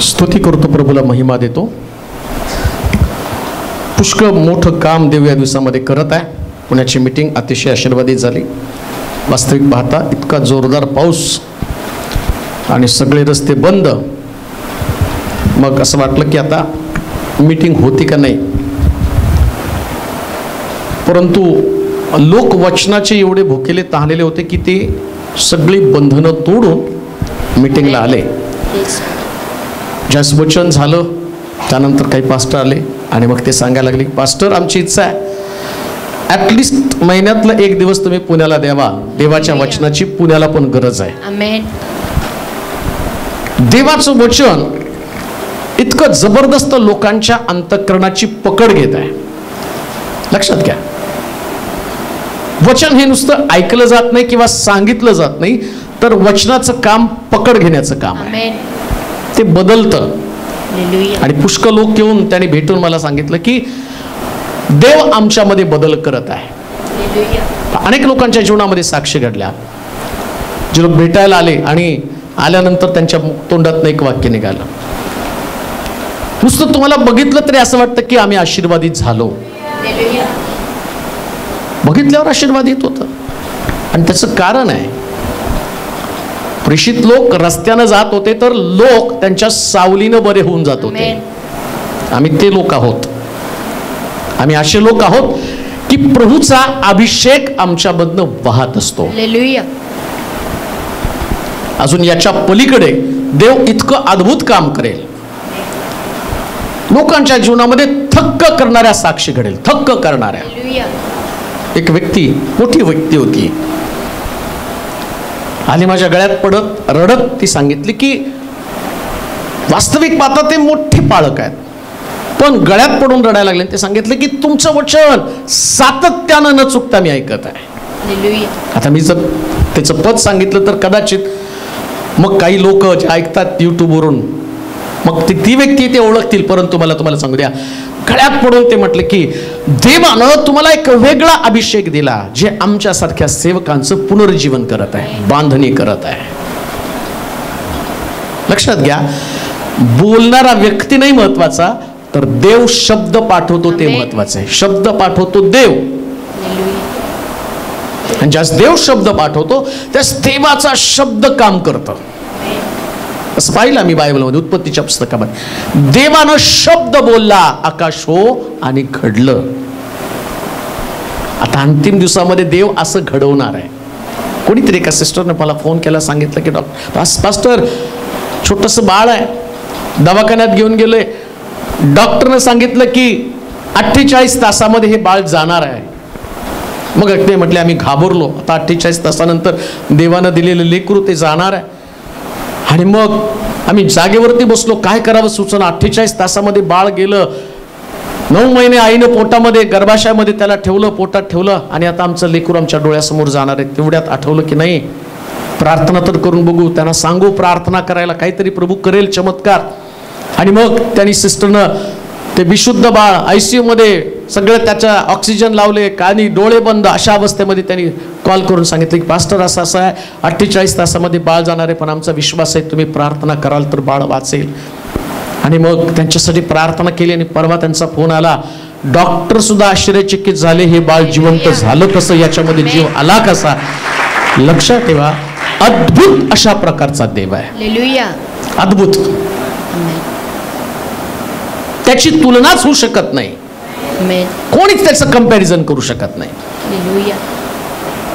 स्तुती करतो, प्रभूला महिमा देतो. पुष्कळ मोठं काम देव या दिवसामध्ये करत आहे. पुण्याची मीटिंग अतिशय आशीर्वादित झाली. वास्तविक पाहता इतका जोरदार पाऊस आणि सगळे रस्ते बंद, मग असं वाटलं की आता मीटिंग होती का नाही. परंतु लोक वचनाचे एवढे भुकेले तहानलेले होते की ते सगळी बंधनं तोडून मीटिंगला आले. ज्यास वचन झालं त्यानंतर काही पास्टर आले आणि मग ते सांगायला लागले, पास्टर आमची इच्छा आहे ॲटलिस्ट महिन्यातला एक दिवस तुम्ही पुण्याला द्यावा. देवाच्या वचनाची पुण्याला पण गरज आहे. आमेन. देवाचं वचन इतकं जबरदस्त लोकांच्या अंतःकरणाची पकड घेत आहे. लक्षात घ्या, वचन हे नुसतं ऐकलं जात नाही किंवा सांगितलं जात नाही, तर वचनाचं काम पकड घेण्याचं काम आहे. ते बदलतं. आणि पुष्कळ लोक येऊन त्यांनी भेटून मला सांगितलं की देव आमच्यामध्ये बदल करत आहे. अनेक लोकांच्या जीवनामध्ये साक्ष घडल्या. जे लोक भेटायला आले आणि आल्यानंतर त्यांच्या तोंडातून एक वाक्य निघालं, नुसतं तुम्हाला बघितलं तरी असं वाटतं की आम्ही आशीर्वादित झालो. बघितल्यावर आशीर्वाद येत होतं आणि त्याचं कारण आहे, प्रेषित लोक रस्त्यानं जात होते तर लोक त्यांच्या सावलीनं बरे होऊन जात होते. आम्ही ते लोक आहोत. आम्ही असे लोक आहोत की प्रभूचा अभिषेक आमच्यामधनं वाहत असतो. अजून याच्या पलीकडे देव इतकं अद्भुत काम करेल. लोकांच्या जीवनामध्ये थक्क करणाऱ्या साक्षी घडेल. थक्क करणाऱ्या. एक व्यक्ती, मोठी व्यक्ती होती, आणि माझ्या गळ्यात पडत रडत ती सांगितली की वास्तविक पाहता ते मोठे पाळक आहेत, पण गळ्यात पडून रडायला लागले. ते सांगितले की तुमचं वचन सातत्यानं न चुकता मी ऐकत आहे. आता मी जर त्याचं पद सांगितलं तर कदाचित मग काही लोक जे ऐकतात युट्यूबवरून मग ती व्यक्ती ते ओळखतील. परंतु मला तुम्हाला सांगू द्या, गळ्यात पडून ते म्हटले की देवानं तुम्हाला एक वेगळा अभिषेक दिला जे आमच्यासारख्या सेवकांचं पुनर्जीवन करत आहे, बांधणी करत आहे. लक्षात घ्या, बोलणारा व्यक्ती नाही महत्वाचा, तर देव शब्द पाठवतो ते महत्वाचं आहे. शब्द पाठवतो देव, आणि ज्यास देव शब्द पाठवतो त्यास देवाचा शब्द काम करतं. असं पाहिलं मी बायबलमध्ये, उत्पत्तीच्या पुस्तकामध्ये. देवानं शब्द बोलला, आकाश हो आणि घडलं. आता अंतिम दिवसामध्ये देव असं घडवणार आहे. कोणीतरी एका सिस्टरने मला फोन केला, सांगितलं की पास्टर छोटंसं बाळ आहे, दवाखान्यात घेऊन गेले, डॉक्टरने सांगितलं की 48 तासामध्ये हे बाळ जाणार आहे. मग ते म्हटले आम्ही घाबरलो. आता 48 तासानंतर देवानं दिलेलं लेकरू ते जाणार आहे. आणि मग आम्ही जागेवरती बसलो, काय करावं सुचना. 48 तासामध्ये बाळ गेलं. 9 महिने आईनं पोटामध्ये गर्भाशयामध्ये त्याला ठेवलं, पोटात ठेवलं, आणि आता आमचं लेकरू आमच्या डोळ्यासमोर जाणार आहे. तेवढ्यात आठवलं की नाही, प्रार्थना तर करून बघू. त्यांना सांगू प्रार्थना करायला, काहीतरी प्रभू करेल चमत्कार. आणि मग त्यांनी सिस्टरनं ते विशुद्ध बाळ ICU मध्ये सगळं त्याच्या ऑक्सिजन लावले, कानी डोळे बंद अशा अवस्थेमध्ये त्यांनी कॉल करून सांगितलं की पास्टर असं असं आहे, 48 तासामध्ये बाळ जाणार आहे, पण आमचा विश्वास आहे तुम्ही प्रार्थना कराल तर बाळ वाचेल. आणि मग त्यांच्यासाठी प्रार्थना केली. आणि परवा त्यांचा फोन आला, डॉक्टर सुद्धा आश्चर्यचकित झाले, हे बाळ जिवंत झालं कसं, याच्यामध्ये जीव आला कसा. लक्षात ठेवा, अद्भुत अशा प्रकारचा देव आहे. अद्भुत, त्याची तुलनाच होऊ शकत नाही. कोणीच त्याचं कंपॅरिझन करू शकत नाही.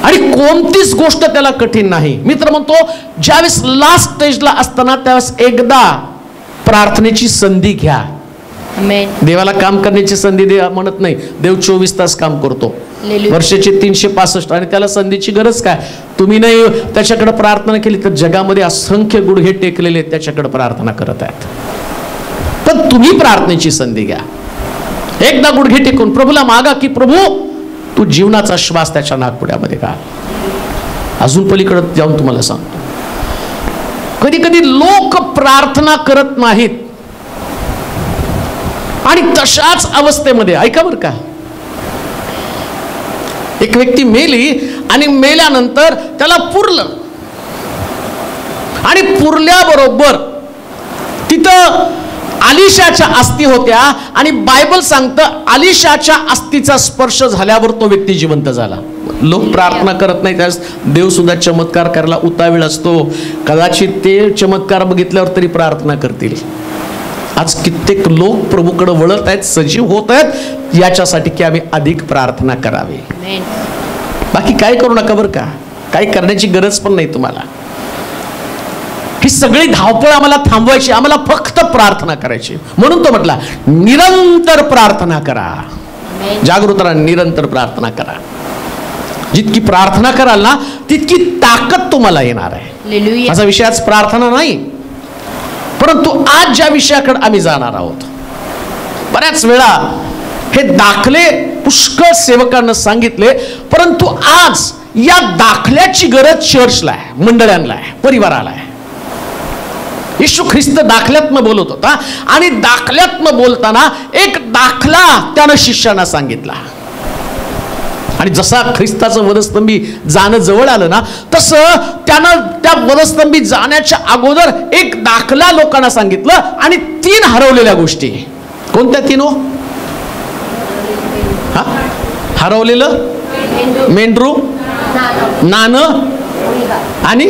आणि कोणतीच गोष्ट त्याला कठीण नाही. मित्र म्हणतो, ज्यावेळेस लास्ट स्टेजला असताना त्यावेळेस एकदा प्रार्थनेची संधी घ्या. देवाला काम करण्याची संधी दे म्हणत नाही. देव 24 तास काम करतो, वर्षाचे 365, आणि त्याला संधीची गरज काय. तुम्ही नाही त्याच्याकडे प्रार्थना केली तर जगामध्ये असंख्य गुडघे टेकलेले त्याच्याकडे प्रार्थना करत आहेत. पण तुम्ही प्रार्थनेची संधी घ्या. एकदा गुडघे टेकून प्रभूला मागा की प्रभू तू जीवनाचा श्वास त्याच्या नाकपुड्यामध्ये घाल. अजून पलीकडे जाऊन तुम्हाला सांगतो, कधी कधी लोक प्रार्थना करत नाहीत आणि तशाच अवस्थेमध्ये, ऐका बरं का, एक व्यक्ती मेली आणि मेल्यानंतर त्याला पुरलं, आणि पुरल्याबरोबर तिथं अलिशाच्या अस्थी होत्या आणि बायबल सांगतं अलिशाच्या अस्थीचा स्पर्श झाल्यावर तो व्यक्ती जिवंत झाला. लोक प्रार्थना करत नाही, त्यास देव सुद्धा चमत्कार करायला उतावीळ असतो. कदाचित ते चमत्कार बघितल्यावर तरी प्रार्थना करतील. आज कित्येक लोक प्रभूकडे वळत आहेत, सजीव होत आहेत याच्यासाठी की आम्ही अधिक प्रार्थना करावी. बाकी काय करू नका बरं का, काही करण्याची गरज पण नाही तुम्हाला. ही सगळी धावपळ आम्हाला थांबवायची, आम्हाला फक्त प्रार्थना करायची. म्हणून तो म्हटला निरंतर प्रार्थना करा, जागृत राहा, निरंतर प्रार्थना करा. जितकी प्रार्थना कराल ना तितकी ताकद तुम्हाला येणार आहे. असा विषय आज प्रार्थना नाही, परंतु आज ज्या विषयाकडे आम्ही जाणार आहोत, बऱ्याच वेळा हे दाखले पुष्कळ सेवकांना सांगितले, परंतु आज या दाखल्याची गरज चर्चला आहे, मंडळांना आहे, परिवाराला आहे. येशू ख्रिस्त दाखल्यातनं बोलत होता आणि दाखल्यातनं बोलताना एक दाखला त्यानं शिष्यांना सांगितला. आणि जसा ख्रिस्ताचं वधस्तंभी जाणं जवळ आलं ना, तसं त्यानं त्या वधस्तंभी जाण्याच्या अगोदर एक दाखला लोकांना सांगितलं आणि 3 हरवलेल्या गोष्टी. कोणत्या 3 हो? हरवलेलं मेंढरू, नाणं आणि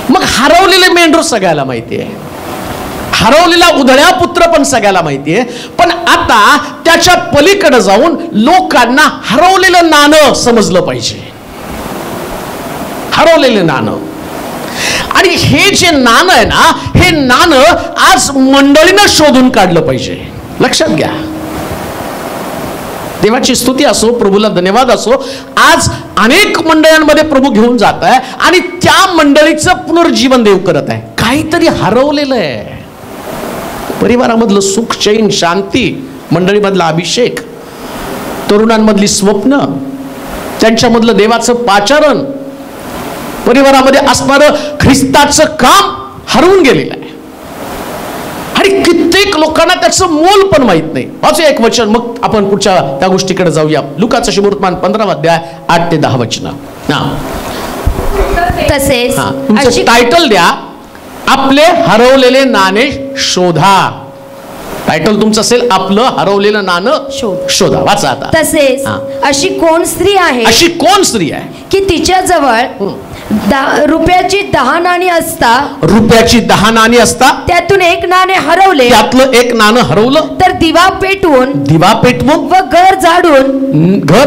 मग हरवलेले मेंढरू सगळ्याला माहिती आहे, हरवलेला उधळ्या पुत्र पण सगळ्याला माहिती आहे. पण आता त्याच्या पलीकडे जाऊन लोकांना हरवलेलं नाणं समजलं पाहिजे. हरवलेलं नाणं, आणि हे जे नाणं आहे ना, हे नाणं आज मंडळीनं शोधून काढलं पाहिजे. लक्षात घ्या, देवाची स्तुती असो, प्रभूला धन्यवाद असो. आज अनेक मंडळांमध्ये प्रभू घेऊन जात आहे आणि त्या मंडळीचं पुनर्जीवन देव करत आहे. काहीतरी हरवलेलं आहे. परिवारामधलं सुख, चैन, शांती, मंडळीमधला अभिषेक, तरुणांमधली स्वप्न, त्यांच्यामधलं देवाचं पाचारण, परिवारामध्ये असणारं ख्रिस्ताचं काम हरवून गेलेलं आहे. आणि कित्येक लोकांना त्याचं मोल पण माहित नाही. वाचू एक वचन, मग आपण पुढच्या त्या गोष्टीकडे जाऊया. लुकाचं शुभवर्तमान 15 अध्याय 8 ते 10 वचन. तसेच तुमचं टायटल द्या, आपले हरवलेले नाणे शोधा. टायटल तुमचं असेल आपलं हरवलेलं नाणं शोधा. वाचा आता. तसेच अशी कोण स्त्री आहे, अशी कोण स्त्री आहे की तिच्या जवळ रुपयाची 10 नाणी असता, रुपयाची 10 नाणी असता, त्यातून 1 नाणे हरवले, त्यातलं 1 नाणं हरवलं, तर दिवा पेटवून व घर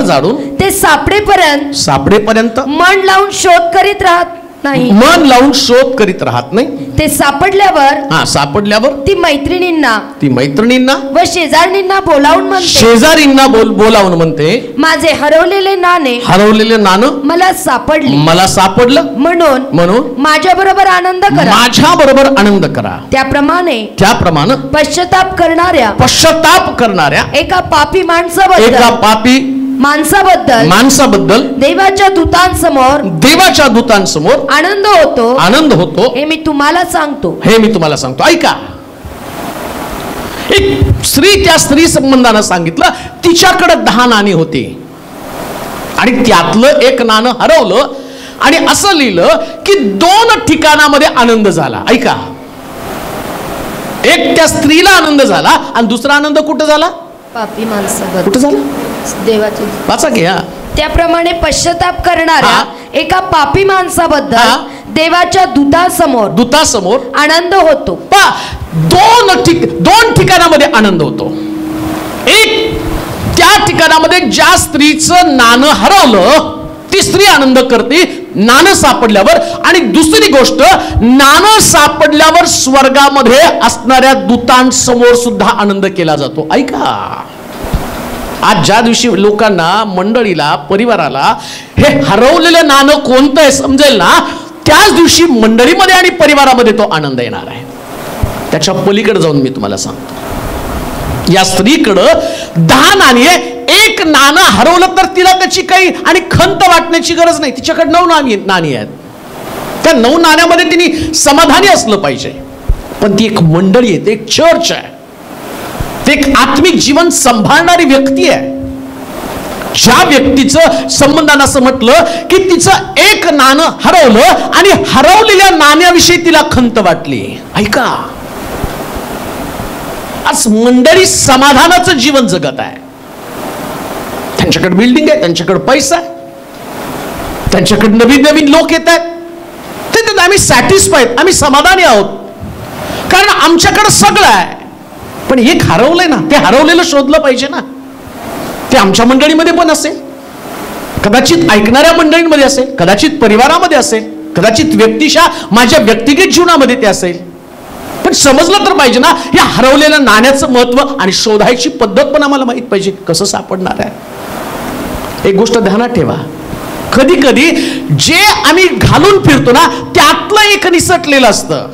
जाडून ते सापडेपर्यंत मन लावून शोध करीत राहत नाही. मन लावून शोध करीत राहत नाही. ते सापडल्यावर ती मैत्रिणींना व शेजारणींना बोलावून म्हणते, माझे हरवलेले नाणं मला सापडलं, म्हणून माझ्या बरोबर आनंद करा. त्याप्रमाणे पश्चाताप करणाऱ्या एका पापी माणसाबद्दल देवाच्या दूतांसमोर आनंद होतो हे मी तुम्हाला सांगतो. ऐका, एक स्त्री त्या स्त्री संबंधानं सांगितलं, तिच्याकडे 10 नाणी होती आणि त्यातलं 1 नाणं हरवलं. आणि असं लिहिलं की 2 ठिकाणामध्ये आनंद झाला. ऐका, एक त्या स्त्रीला आनंद झाला आणि दुसरा आनंद कुठं झाला? पापी माणसाबद्दल. कुठं झाला? देवाची वाचा घ्या. त्याप्रमाणे पश्चाताप करणाऱ्या एका पापी माणसाबद्दल देवाच्या दूतासमोर आनंद होतो. 2 ठिकाणामध्ये आनंद होतो. एक त्या ठिकाणामध्ये ज्या स्त्रीचं नाणं हरवलं ती स्त्री आनंद करते नाणं सापडल्यावर, आणि दुसरी गोष्ट, नाणं सापडल्यावर स्वर्गामध्ये असणाऱ्या दूतांसमोर सुद्धा आनंद केला जातो. ऐका, आज ज्या दिवशी लोकांना, मंडळीला, परिवाराला हे हरवलेलं नाणं कोणतं आहे समजेल ना, त्याच दिवशी मंडळीमध्ये आणि परिवारामध्ये तो आनंद येणार आहे. त्याच्या पलीकडे जाऊन मी तुम्हाला सांगतो, या स्त्रीकडं 10 नाणी आहे, 1 नाणं हरवलं तर तिला त्याची काही आणि खंत वाटण्याची गरज नाही. तिच्याकडे 9 नाणी आहेत. त्या 9 नाण्यामध्ये तिने समाधानी असलं पाहिजे. पण ती एक मंडळी आहे, ते एक चर्च आहे, ते एक आत्मिक जीवन सांभाळणारी व्यक्ती आहे. ज्या व्यक्तीचं संबंधानं असं म्हटलं की तिचं 1 नाणं हरवलं आणि हरवलेल्या नाण्याविषयी तिला खंत वाटली. ऐका, आज मंडळी समाधानाचं जीवन जगत आहे. त्यांच्याकडे बिल्डिंग आहे, त्यांच्याकडे पैसा आहे, त्यांच्याकडे नवीन नवीन लोक येत आहेत, ते आम्ही सॅटिस्फाईड, आम्ही समाधानी आहोत, कारण आमच्याकडे सगळं आहे. पण एक हरवलंय ना, ते हरवलेलं शोधलं पाहिजे ना. ते आमच्या मंडळीमध्ये पण असेल, कदाचित ऐकणाऱ्या मंडळींमध्ये असेल, कदाचित परिवारामध्ये असेल, कदाचित व्यक्तिशः माझ्या व्यक्तिगत जीवनामध्ये ते असेल. पण समजलं तर पाहिजे ना, या हरवलेल्या नाण्याचं महत्व आणि शोधायची पद्धत पण आम्हाला माहित पाहिजे, कसं सापडणार आहे. एक गोष्ट ध्यानात ठेवा, कधी कधी जे आम्ही घालून फिरतो ना, त्यातलं एक निसटलेलं असतं,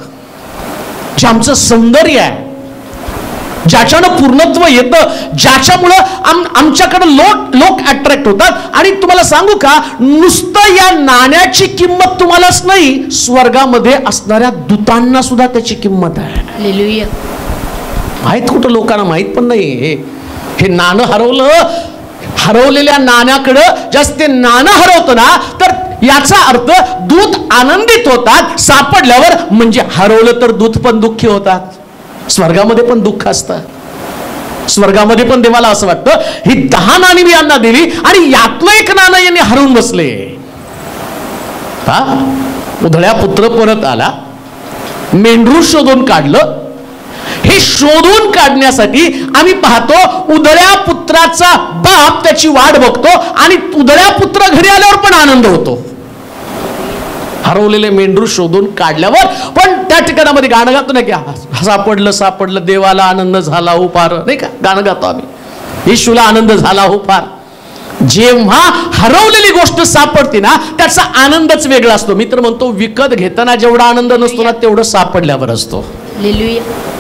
जे आमचं सौंदर्य आहे, ज्याच्यानं पूर्णत्व येतं, ज्याच्यामुळं आमच्याकडे लोक अट्रॅक्ट होतात. आणि तुम्हाला सांगू का, नुसतं या नाण्याची किंमत तुम्हालाच नाही, स्वर्गामध्ये असणाऱ्या दूतांना सुद्धा त्याची किंमत आहे. हालेलुया. माहित कुठं लोकांना माहित पण नाही. हे नाणं हरवलं, हरवलेल्या नाण्याकडं जास्त ते नाणं हरवतं ना, तर याचा अर्थ दूत आनंदित होतात सापडल्यावर. म्हणजे हरवलं तर दूत पण दुःखी होतात. स्वर्गामध्ये पण दुःख असतं. स्वर्गामध्ये पण देवाला असं वाटतं, ही 10 नाणी मी यांना दिली आणि यातलं एक नाणं यांनी हरवून बसले. उधळ्या पुत्र परत आला, मेंढरू शोधून काढलं. हे शोधून काढण्यासाठी आम्ही पाहतो, उधळ्या पुत्राचा बाप त्याची वाट बघतो आणि उधळ्या पुत्र घरी आल्यावर पण आनंद होतो. हरवलेले मेंढरू शोधून काढल्यावर पण त्या ठिकाणामध्ये गाणं गातो ना, की सापडलं सापडलं देवाला आनंद झाला हो फार, नाही का गाणं गातो आम्ही, येशूला आनंद झाला हो फार. जेव्हा हरवलेली गोष्ट सापडते ना, त्याचा आनंदच वेगळा असतो. मी तर म्हणतो, विकत घेताना जेवढा आनंद नसतो ना, तेवढं सापडल्यावर असतो.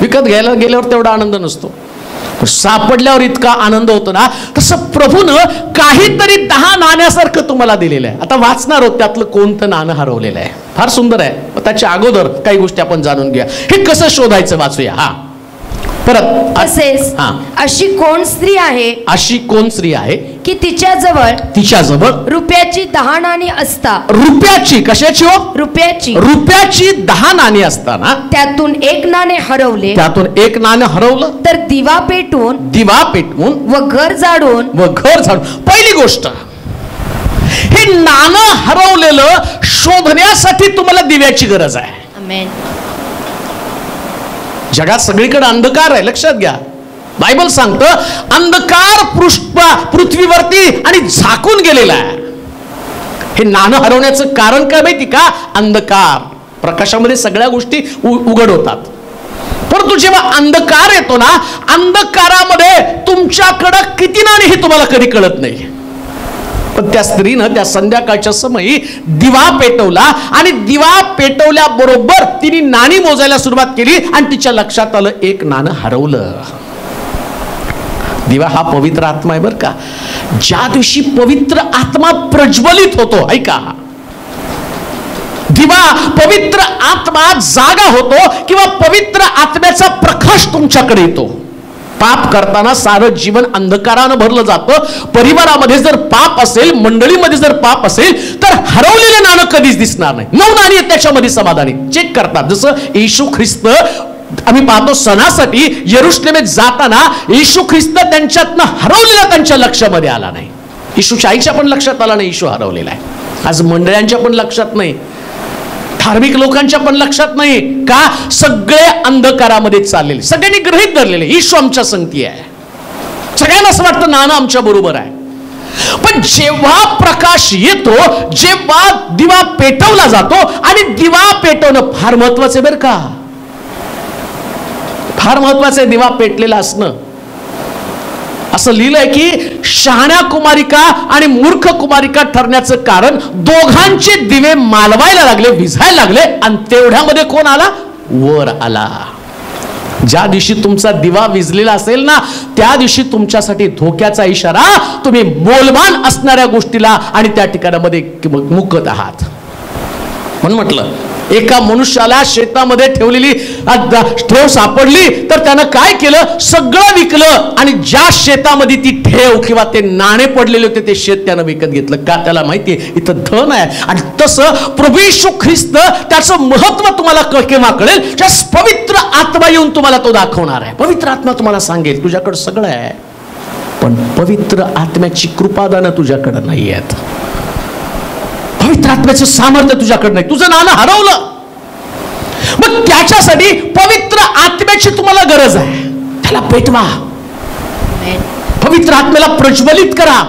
विकत घ्यायला गेल्यावर तेवढा आनंद नसतो, सापडल्यावर इतका आनंद होतो ना. तसं प्रभूनं काहीतरी 10 नाण्यासारखं तुम्हाला दिलेलं आहे. आता वाचणार आहोत त्यातलं कोणतं नाणं हरवलेलं आहे, फार सुंदर आहे. त्याच्या अगोदर काही गोष्टी आपण जाणून घ्या. हे कसं शोधायचं वाचूया. परत तसेच अशी कोण स्त्री आहे, अशी कोण स्त्री आहे की तिच्याजवळ रुपयाची 10 नाणी असता. रुपयाची, कशाची हो? रुपयाची 10 नाणी असताना त्यातून एक नाणे हरवले, हरवलं तर दिवा पेटवून व घर जाळून पहिली गोष्ट, हे नाणं हरवलेलं शोधण्यासाठी तुम्हाला दिव्याची गरज आहे. आमेन. जगात सगळीकडे अंधकार आहे, लक्षात घ्या. बायबल सांगतं, अंधकार पृथ्वीवरती आणि झाकून गेलेला आहे. हे नाणं हरवण्याचं कारण काय माहिती का? अंधकार. प्रकाशामध्ये सगळ्या गोष्टी उघड होतात, परंतु जेव्हा अंधकार येतो ना, अंधकारामध्ये तुमच्याकडं किती नाणी हे तुम्हाला कधी कळत नाही. पण त्या स्त्रीनं त्या संध्याकाळच्या समयी दिवा पेटवला आणि दिवा पेटवल्याबरोबर तिने नाणी मोजायला सुरुवात केली आणि तिच्या लक्षात आलं, एक नाणं हरवलं. दिवा हा पवित्र आत्मा आहे बरं का. ज्या दिवशी पवित्र आत्मा प्रज्वलित होतो, ऐका, दिवा पवित्र आत्मा जागा होतो किंवा पवित्र आत्म्याचा प्रकाश तुमच्याकडे येतो. पाप करताना सारं जीवन अंधकारानं भरलं जातं. परिवारामध्ये जर पाप असेल, मंडळीमध्ये जर पाप असेल, तर हरवलेलं नाणं कधीच दिसणार नाही. 9 नाणी आहेत त्याच्यामध्ये समाधानी. चेक करतात. जसं येशू ख्रिस्त, आम्ही पाहतो सणासाठी यरुशलेमेत जाताना येशू ख्रिस्त त्यांच्यातनं हरवलेला त्यांच्या लक्षामध्ये आला नाही. येशूच्या आईच्या पण लक्षात आला नाही येशू हरवलेला आहे. आज मंडळांच्या पण लक्षात नाही, धार्मिक लोकांच्या पण लक्षात नाही का? सगळे अंधकारामध्ये चाललेले, सगळ्यांनी गृहीत धरलेले येशू आमच्या संगती आहे. सगळ्यांना असं वाटतं नाणं आमच्या बरोबर आहे. पण जेव्हा प्रकाश येतो, जेव्हा दिवा पेटवला जातो, आणि दिवा पेटवणं फार महत्वाचं आहे बरं का, फार महत्वाचं आहे दिवा पेटलेला असणं. असं लिहिलंय की शहाण्या कुमारिका आणि मूर्ख कुमारिका ठरण्याचं कारण दोघांचे दिवे मालवायला लागले, विझायला लागले, आणि तेवढ्यामध्ये कोण आला? वर आला. ज्या दिवशी तुमचा दिवा विझलेला असेल ना, त्या दिवशी तुमच्यासाठी धोक्याचा इशारा. तुम्ही मोलमान असणाऱ्या गोष्टीला आणि त्या ठिकाणामध्ये मुकत आहात. म्हणून म्हटलं एका मनुष्याला शेतामध्ये ठेवलेली ठेव सापडली तर त्यानं काय केलं, सगळं विकलं आणि ज्या शेतामध्ये ती ठेव किंवा ते नाणे पडलेले होते ते शेत त्यानं विकत घेतलं. का? त्याला माहितीये इथं धन आहे. आणि तसं प्रभू येशू ख्रिस्त त्याचं महत्व तुम्हाला केव्हा कळेल, ज्या पवित्र आत्मा येऊन तुम्हाला तो दाखवणार आहे. पवित्र आत्मा तुम्हाला सांगेल तुझ्याकडे सगळं आहे, पण पवित्र आत्म्याची कृपादानं तुझ्याकडे नाही आहेत. पवित्र आत्म्याचं सामर्थ्य तुझ्याकडे नाही. तुझं नाणं हरवलं, मग त्याच्यासाठी पवित्र आत्म्याची तुम्हाला गरज आहे. त्याला पेटवा, पवित्र आत्म्याला प्रज्वलित करा,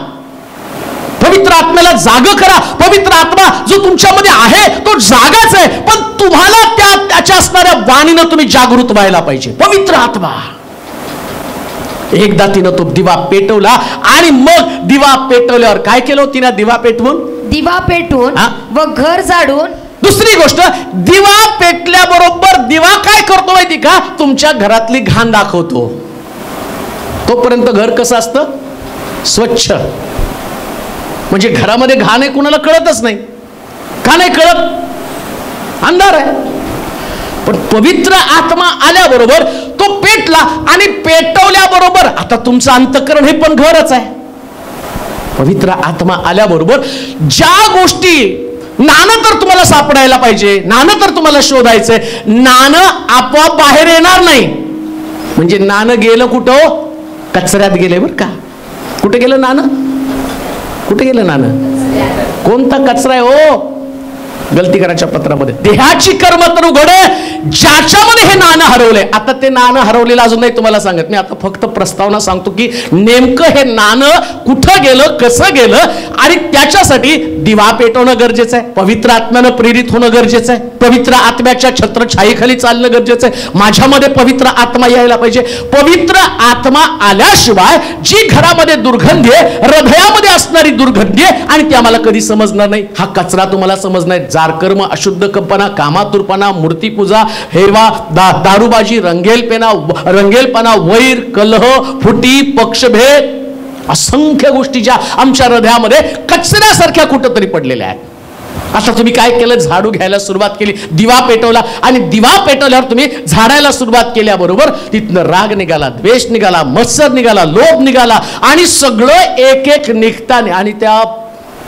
पवित्र आत्म्याला जाग करा. पवित्र आत्मा जो तुमच्यामध्ये आहे तो जागाच आहे, पण तुम्हाला त्याच्या असणाऱ्या वाणीनं तुम्ही जागृत व्हायला पाहिजे. पवित्र आत्मा एकदा तिनं तो दिवा पेटवला आणि मग दिवा पेटवल्यावर काय केलं तिनं? दिवा पेटवून व घर झाडून. दुसरी गोष्ट, दिवा पेटल्याबरोबर दिवा काय करतो माहिती का? तुमच्या घरातली घाण दाखवतो. तोपर्यंत घर कसं असतं? स्वच्छ. म्हणजे घरामध्ये घाण आहे कुणाला कळतच नाही. का नाही कळत? अंधार आहे. पण पवित्र आत्मा आल्याबरोबर तो पेटला आणि पेटवल्याबरोबर आता तुमचं अंतःकरण हे पण घरच आहे. पवित्र आत्मा आल्याबरोबर ज्या गोष्टी, नाणं तर तुम्हाला सापडायला पाहिजे, नाणं तर तुम्हाला शोधायचंय, नाणं आपोआप बाहेर येणार नाही. म्हणजे नाणं गेलं कुठं? कचऱ्यात गेले बरं का. कुठे गेलं नाणं? कुठे गेलं नाणं? कोणता कचरा आहे हो? गलतीकराच्या पत्रामध्ये देहाची कर्म तर उघडे ज्याच्यामध्ये हे नाणं हरवलंय. आता ते नाणं हरवलेलं अजून नाही तुम्हाला सांगत मी, आता फक्त प्रस्तावना सांगतो की नेमकं हे नाणं कुठं गेलं, कसं गेलं, आणि त्याच्यासाठी दिवा पेटवणं गरजेचं आहे, पवित्र आत्म्यानं प्रेरित होणं गरजेचं आहे, पवित्र आत्म्याच्या छत्रछायेखाली चालणं गरजेचं आहे. माझ्यामध्ये पवित्र आत्मा यायला पाहिजे. पवित्र आत्मा आल्याशिवाय जी घरामध्ये दुर्गंधी आहे, हृदयामध्ये असणारी दुर्गंधी आहे, आणि ती आम्हाला कधी समजणार नाही. हा कचरा तुम्हाला समजणार. जारकर्म, अशुद्ध कंपना, कामातुरपणा, मूर्तीपूजा, हेवा, दारूबाजी, रंगेलपणा, वैर, कलह, फुटी, पक्षभेद, असंख्य गोष्टी ज्या आमच्या हृदयामध्ये कचऱ्यासारख्या कुठंतरी पडलेल्या आहेत. आता तुम्ही काय केलं? झाडू घ्यायला सुरुवात केली, दिवा पेटवला, आणि दिवा पेटवल्यावर तुम्ही झाडायला सुरुवात केल्याबरोबर तिथनं राग निघाला, द्वेष निघाला, मत्सर निघाला, लोभ निघाला, आणि सगळं एक एक निघताना. आणि त्या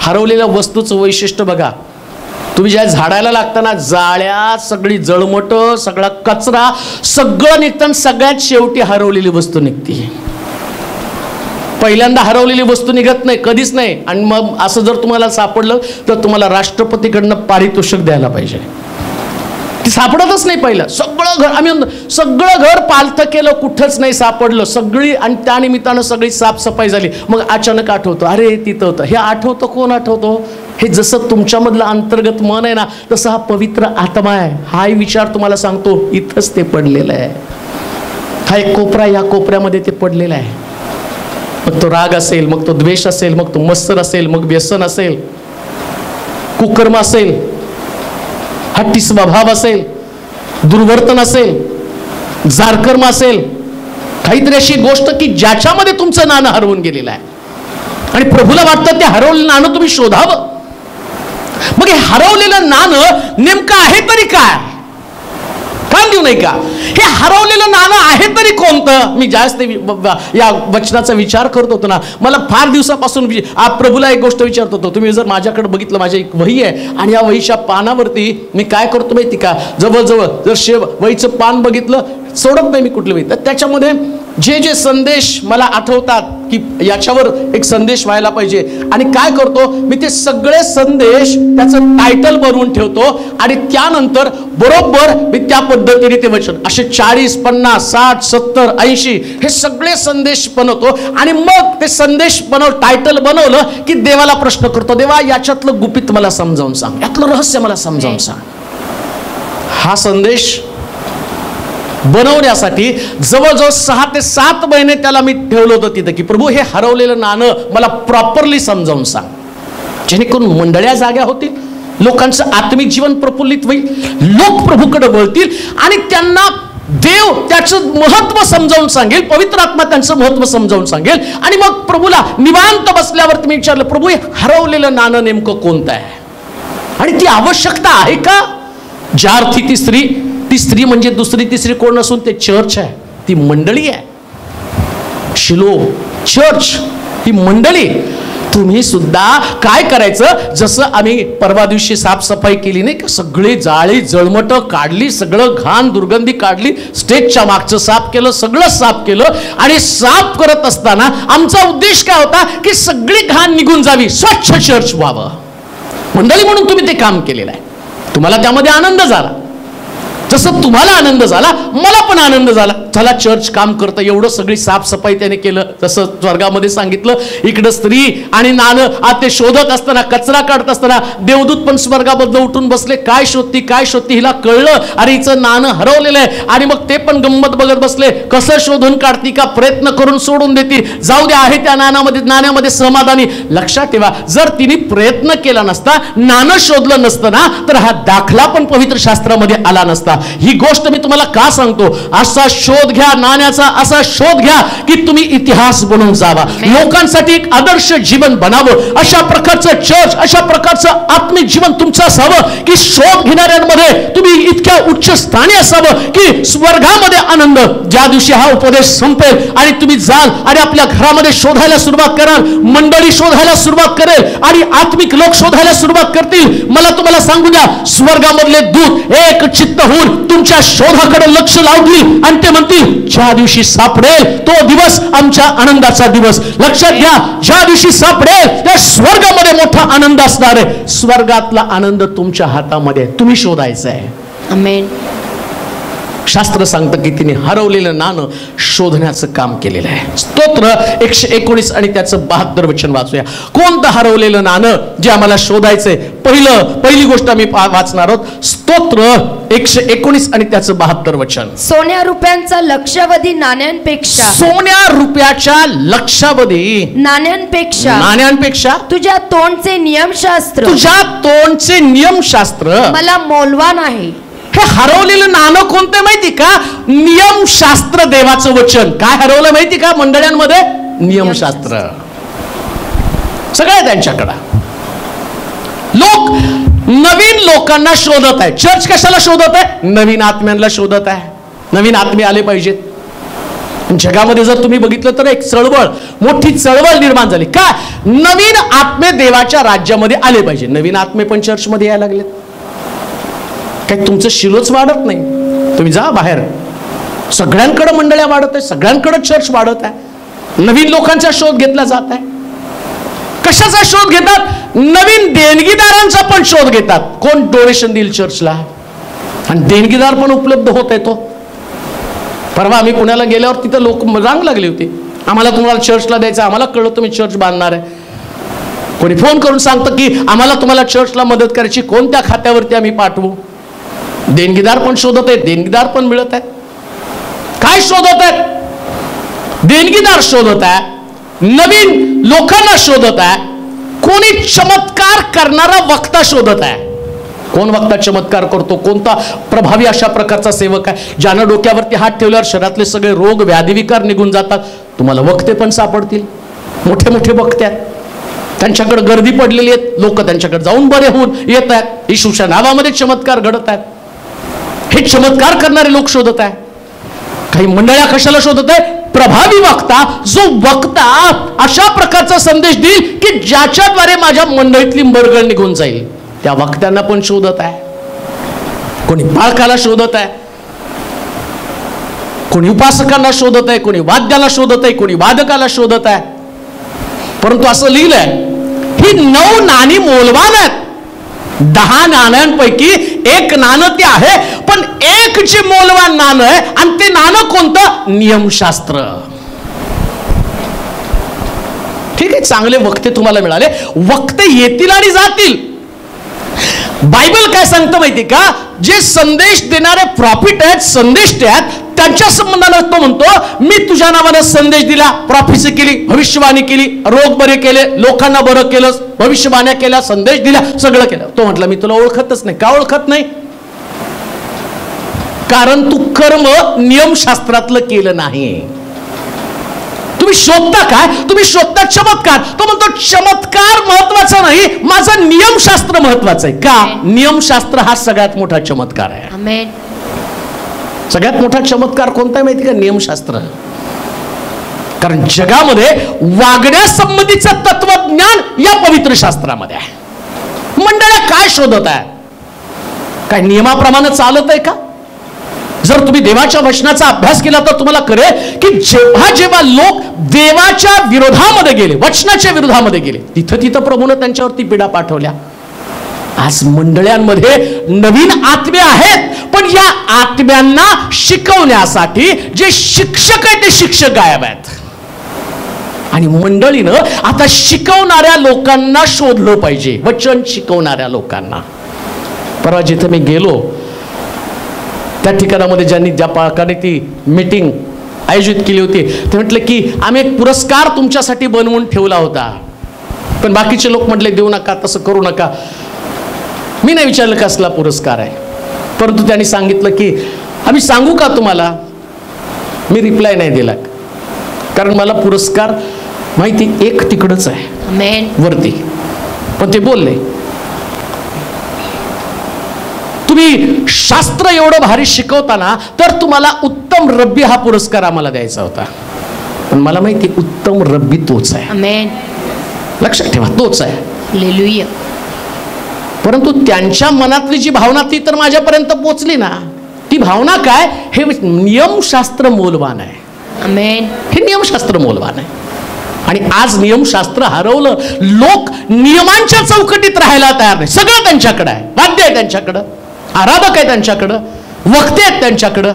हरवलेल्या वस्तूचं वैशिष्ट्य बघा, तुम्ही ज्या झाडायला लागताना जाळ्या, सगळी जळमट, सगळा कचरा सगळं निघताना सगळ्यात शेवटी हरवलेली वस्तू निघते. पहिल्यांदा हरवलेली वस्तू निघत नाही, कधीच नाही. आणि मग असं जर तुम्हाला सापडलं तर तुम्हाला राष्ट्रपतीकडनं पारितोषिक द्यायला पाहिजे. ती सापडतच नाही. पहिलं सगळं घर आम्ही सगळं घर पालथं केलं, कुठंच नाही सापडलं सगळी, आणि त्या निमित्तानं सगळी साफसफाई झाली. मग अचानक आठवतं, अरे तिथं होतं. हे आठवतं कोण आठवतो? हे जसं तुमच्यामधलं अंतर्गत मन आहे ना, तसं हा पवित्र आत्मा आहे. हाही विचार तुम्हाला सांगतो, इथंच ते पडलेलं आहे. हा एक कोपरा, या कोपऱ्यामध्ये ते पडलेलं आहे. मग तो राग असेल, मग तो द्वेष असेल, मग तो मत्सर असेल, मग व्यसन असेल, कुकर्म असेल, हट्टी स्वभाव असेल, दुर्वर्तन असेल, जारकर्म असेल, काहीतरी अशी गोष्ट की ज्याच्यामध्ये तुमचं नाणं हरवून गेलेलं आहे. आणि प्रभूला वाटतं ते हरवलेलं नाणं तुम्ही शोधावं. मग हे हरवलेलं नाणं नेमकं आहे तरी काय? काम देऊ नाही का? हे हरवलेलं नाणं आहे तरी कोणतं? मी जास्त या वचनाचा विचार करत होतो ना, मला फार दिवसापासून प्रभूला एक गोष्ट विचारत होतो. तुम्ही जर माझ्याकडे बघितलं, माझी एक वही आहे, आणि या वहीच्या पानावरती मी काय करतो माहिती का? जवळजवळ जर वहीचं पान बघितलं, सोडत नाही मी कुठलं वही, तर त्याच्यामध्ये जे जे संदेश मला आठवतात की याच्यावर एक संदेश व्हायला पाहिजे, आणि काय करतो मी, ते सगळे संदेश त्याचं टायटल बनवून ठेवतो, आणि त्यानंतर बरोबर मी त्या पद्धतीने ते वचन असे 40, 50, 60, 70, 80 हे सगळे संदेश बनवतो. आणि मग ते संदेश टायटल बनवलं की देवाला प्रश्न करतो, देवा याच्यातलं गुपित मला समजावून सांग, यातलं रहस्य मला समजावून सांग. हा संदेश बनवण्यासाठी जवळजवळ 6 ते 7 महिने त्याला मी ठेवलं होतं तिथं, की प्रभू हे हरवलेलं नाणं मला प्रॉपरली समजावून सांग, जेणेकरून मंडळ्या जाग्या होतील, लोकांचं आत्मिक जीवन प्रफुल्लित होईल, लोक प्रभूकडे वळतील, आणि त्यांना देव त्याचं महत्व समजावून सांगेल, पवित्र आत्मा त्यांचं महत्व समजावून सांगेल. आणि मग प्रभूला निवांत बसल्यावर तुम्ही विचारलं, प्रभू हे हरवलेलं नाणं नेमकं कोणतं आहे, आणि ती आवश्यकता आहे का? ज्या अर्थी ती स्त्री म्हणजे दुसरी तिसरी कोण नसून ते चर्च आहे, ती मंडळी आहे. शिलो चर्च ही मंडळी. तुम्ही सुद्धा काय करायचं, जसं आम्ही परवा दिवशी साफसफाई केली नाही का, सगळी जाळी जळमट काढली, सगळं घाण दुर्गंधी काढली, स्टेजच्या मागचं साफ केलं, सगळं साफ केलं. आणि साफ करत असताना आमचा उद्देश काय होता की सगळी घाण निघून जावी, स्वच्छ चर्च व्हावं. मंडळी म्हणून तुम्ही ते काम केलेलं आहे. तुम्हाला त्यामध्ये आनंद झाला, जसं तुम्हाला आनंद झाला मला पण आनंद झाला. चला चर्च काम करतं, एवढं सगळी साफसफाई त्याने केलं. जसं स्वर्गामध्ये सांगितलं, इकडं स्त्री आणि नाणं ते शोधत असताना, कचरा काढत असताना देवदूत पण स्वर्गाबद्दल उठून बसले. काय शोधती हिला कळलं अरे हिचं नाणं हरवलेलं आहे. आणि मग ते पण गंमत बघत बसले, कसं शोधून काढती का, प्रयत्न करून सोडून देती, जाऊ दे आहे त्या नाण्यामध्ये समाधानी. लक्षात ठेवा, जर तिने प्रयत्न केला नसता, नाणं शोधलं नसतं ना, तर हा दाखला पण पवित्र शास्त्रामध्ये आला नसता. ही गोष्ट मी तुम्हाला का सांगतो, असा शोध घ्या नाण्याचा, असा शोध घ्या की तुम्ही इतिहास बनून जावा, लोकांसाठी एक आदर्श जीवन बनावं. अशा प्रकारचं चर्च, अशा प्रकारचं आत्मिक जीवन तुमचं असावं की शोध घेणाऱ्यांमध्ये तुम्ही इतक्या उच्च स्थानी असावं की स्वर्गामध्ये आनंद. ज्या दिवशी हा उपदेश संपेल आणि तुम्ही जाल आणि आपल्या घरामध्ये शोधायला सुरुवात कराल, मंडळी शोधायला सुरुवात करेल आणि आत्मिक लोक शोधायला सुरुवात करतील, मला तुम्हाला सांगू द्या, स्वर्गामधले दूत एक चित्त होऊन तुमच्या शोधाकडे लक्ष लावतील आणि ते म्हणतील ज्या दिवशी सापडेल तो दिवस आमच्या आनंदाचा दिवस. लक्षात घ्या, ज्या दिवशी सापडेल त्या स्वर्गामध्ये मोठा आनंद असणार आहे. स्वर्गातला आनंद तुमच्या हातामध्ये, तुम्ही शोधायचा आहे. आमेन. शास्त्र सांगतं की तिने हरवलेलं नाणं शोधण्याचं काम केलेलं आहे. स्तोत्र 119 आणि त्याचं 72 वचन वाचूया. कोणतं हरवलेलं नाणं जे आम्हाला शोधायचंय? पहिली गोष्ट आम्ही वाचणार आहोत, स्तोत्र 119 आणि त्याचं 72 वचन. सोन्या रुपयांचा लक्षावधी नाण्यांपेक्षा, सोन्या रुपयाच्या लक्षावधी नाण्यांपेक्षा तुझ्या तोंडचे नियमशास्त्र मला मौल्यवान आहे. हे हरवलेलं नाणं कोणतं माहिती का? नियमशास्त्र, देवाचं वचन. काय हरवलं माहिती का मंडळांमध्ये? नियमशास्त्र. सगळं त्यांच्याकडं. लोक नवीन लोकांना शोधत आहे. चर्च कशाला शोधत आहे? नवीन आत्म्यांना शोधत आहे. नवीन आत्मे आले पाहिजेत. जगामध्ये जर तुम्ही बघितलं तर एक चळवळ, मोठी चळवळ निर्माण झाली. का? नवीन आत्मे देवाच्या राज्यामध्ये आले पाहिजे. नवीन आत्मे पण चर्चमध्ये यायला लागलेत. काय तुमचं शिलोच वाढत नाही? तुम्ही जा बाहेर, सगळ्यांकडे मंडळ्या वाढत आहे, सगळ्यांकडे चर्च वाढत आहे. नवीन लोकांचा शोध घेतला जात आहे. कशाचा शोध घेतात? नवीन देणगीदारांचा पण शोध घेतात. कोण डोनेशन देईल चर्चला? आणि देणगीदार पण उपलब्ध होत आहे. तो परवा आम्ही पुण्याला गेल्यावर तिथं लोक रांग लागली होती, आम्हाला तुम्हाला चर्चला द्यायचं. आम्हाला कळलं तुम्ही चर्च बांधणार आहे. कोणी फोन करून सांगतं की आम्हाला तुम्हाला चर्चला मदत करायची, कोणत्या खात्यावरती आम्ही पाठवू? देणगीदार पण शोधत आहेत, देणगीदार पण मिळत आहेत. काय शोधत आहेत? देणगीदार शोधत आहे, नवीन लोकांना शोधत आहे. कोणी चमत्कार करणारा वक्ता शोधत आहे. कोण वक्ता चमत्कार करतो? कोणता प्रभावी अशा प्रकारचा सेवक आहे ज्यानं डोक्यावरती हात ठेवल्यावर शरीरातले सगळे रोग व्याधी विकार निघून जातात? तुम्हाला वक्ते पण सापडतील, मोठे मोठे वक्ते आहेत. त्यांच्याकडे गर्दी पडलेली आहेत, लोक त्यांच्याकडे जाऊन बरे होऊन येत आहेत. येशूच्या नावामध्ये चमत्कार घडत आहेत. हे चमत्कार करणारे लोक शोधत आहे. काही मंडळ्या कशाला शोधत आहे? प्रभावी वक्ता, जो वक्ता अशा प्रकारचा संदेश देईल की ज्याच्याद्वारे माझ्या मंडळीतली मरगळ निघून जाईल, त्या वक्त्यांना पण शोधत आहे. कोणी बाळकाला शोधत आहे, कोणी उपासकांना शोधत आहे, कोणी वाद्याला शोधत आहे, कोणी वादकाला शोधत आहे. परंतु असं लिहिलंय, ही 9 नाणी मौल्यवान आहेत. 10 नाण्यांपैकी एक नाणं ते आहे, पण एक जे मौल्यवान नाणं आहे आणि ते नाणं कोणतं? नियमशास्त्र. ठीक आहे, चांगले वक्ते तुम्हाला मिळाले. वक्ते येतील आणि जातील. बायबल काय सांगतं माहिती का? जे संदेश देणारे प्रॉफिट आहेत, संदेष्टे आहेत, त्यांच्या संबंधाने तो म्हणतो, मी तुझ्या नावाने संदेश दिला, प्रॉफिसी केली, भविष्यवाणी केली, रोग बरे केले, लोकांना बरं केलं, भविष्यवाण्या केल्या, संदेश दिला, सगळं केलं. तो म्हटला मी तुला ओळखतच नाही. का ओळखत नाही? कारण तू कर्म नियमशास्त्रातलं केलं नाही. तुम्ही शोधता काय? तुम्ही शोधता चमत्कार. तो म्हणतो चमत्कार महत्वाचा नाही, माझं नियमशास्त्र महत्वाचं आहे. का? नियमशास्त्र हा सगळ्यात मोठा चमत्कार आहे. आमेन. सगळ्यात मोठा चमत्कार कोणता आहे माहिती का? नियमशास्त्र. कारण जगामध्ये वागण्यासंबंधीचं तत्वज्ञान या पवित्र शास्त्रामध्ये आहे. मंडळी काय शोधत आहे? काय नियमाप्रमाणे चालत आहे का? जर तुम्ही देवाच्या वचनाचा अभ्यास केला तर तुम्हाला कळेल की जेव्हा जेव्हा लोक देवाच्या विरोधामध्ये गेले, वचनाच्या विरोधामध्ये गेले, तिथं तिथं प्रभूनं त्यांच्यावरती पिढा पाठवल्या. आज मंडळ्यांमध्ये नवीन आत्मे आहेत, पण या आत्म्यांना शिकवण्यासाठी जे शिक्षक आहेत ते शिक्षक गायब आहेत. आणि मंडळीनं आता शिकवणाऱ्या लोकांना शोधलं पाहिजे, वचन शिकवणाऱ्या लोकांना. परवा जिथं मी गेलो त्या ठिकाणामध्ये ज्या पालकाने ती मीटिंग आयोजित केली होती, ते म्हटले की आम्ही एक पुरस्कार तुमच्यासाठी बनवून ठेवला होता, पण बाकीचे लोक म्हटले देऊ नका, तसं करू नका. मी नाही विचारलं कसला पुरस्कार आहे, परंतु त्यांनी सांगितलं की आम्ही सांगू का तुम्हाला. मी रिप्लाय नाही दिला, कारण मला पुरस्कार माहिती एक तिकडच आहे. आमेन. वरती. पण ते बोलले तुम्ही शास्त्र एवढं भारी शिकवताना तर तुम्हाला उत्तम रब्बी हा पुरस्कार आम्हाला द्यायचा होता. पण मला माहिती उत्तम रब्बी तोच आहे. आमेन. लक्षात ठेवा, तोच आहे. हालेलुया. परंतु त्यांच्या मनातली जी भावना ती तर माझ्यापर्यंत पोचली ना. ती भावना काय? हे नियमशास्त्र मोलवान आहे. आमेन. हे नियमशास्त्र मोलवान आहे. आणि आज नियमशास्त्र हरवलं. लोक नियमांच्या चौकटीत राहायला तयार नाही. सगळं त्यांच्याकडे आहे, वाद्य आहे त्यांच्याकडं, आराधक आहे त्यांच्याकडं, वक्ते आहेत त्यांच्याकडं,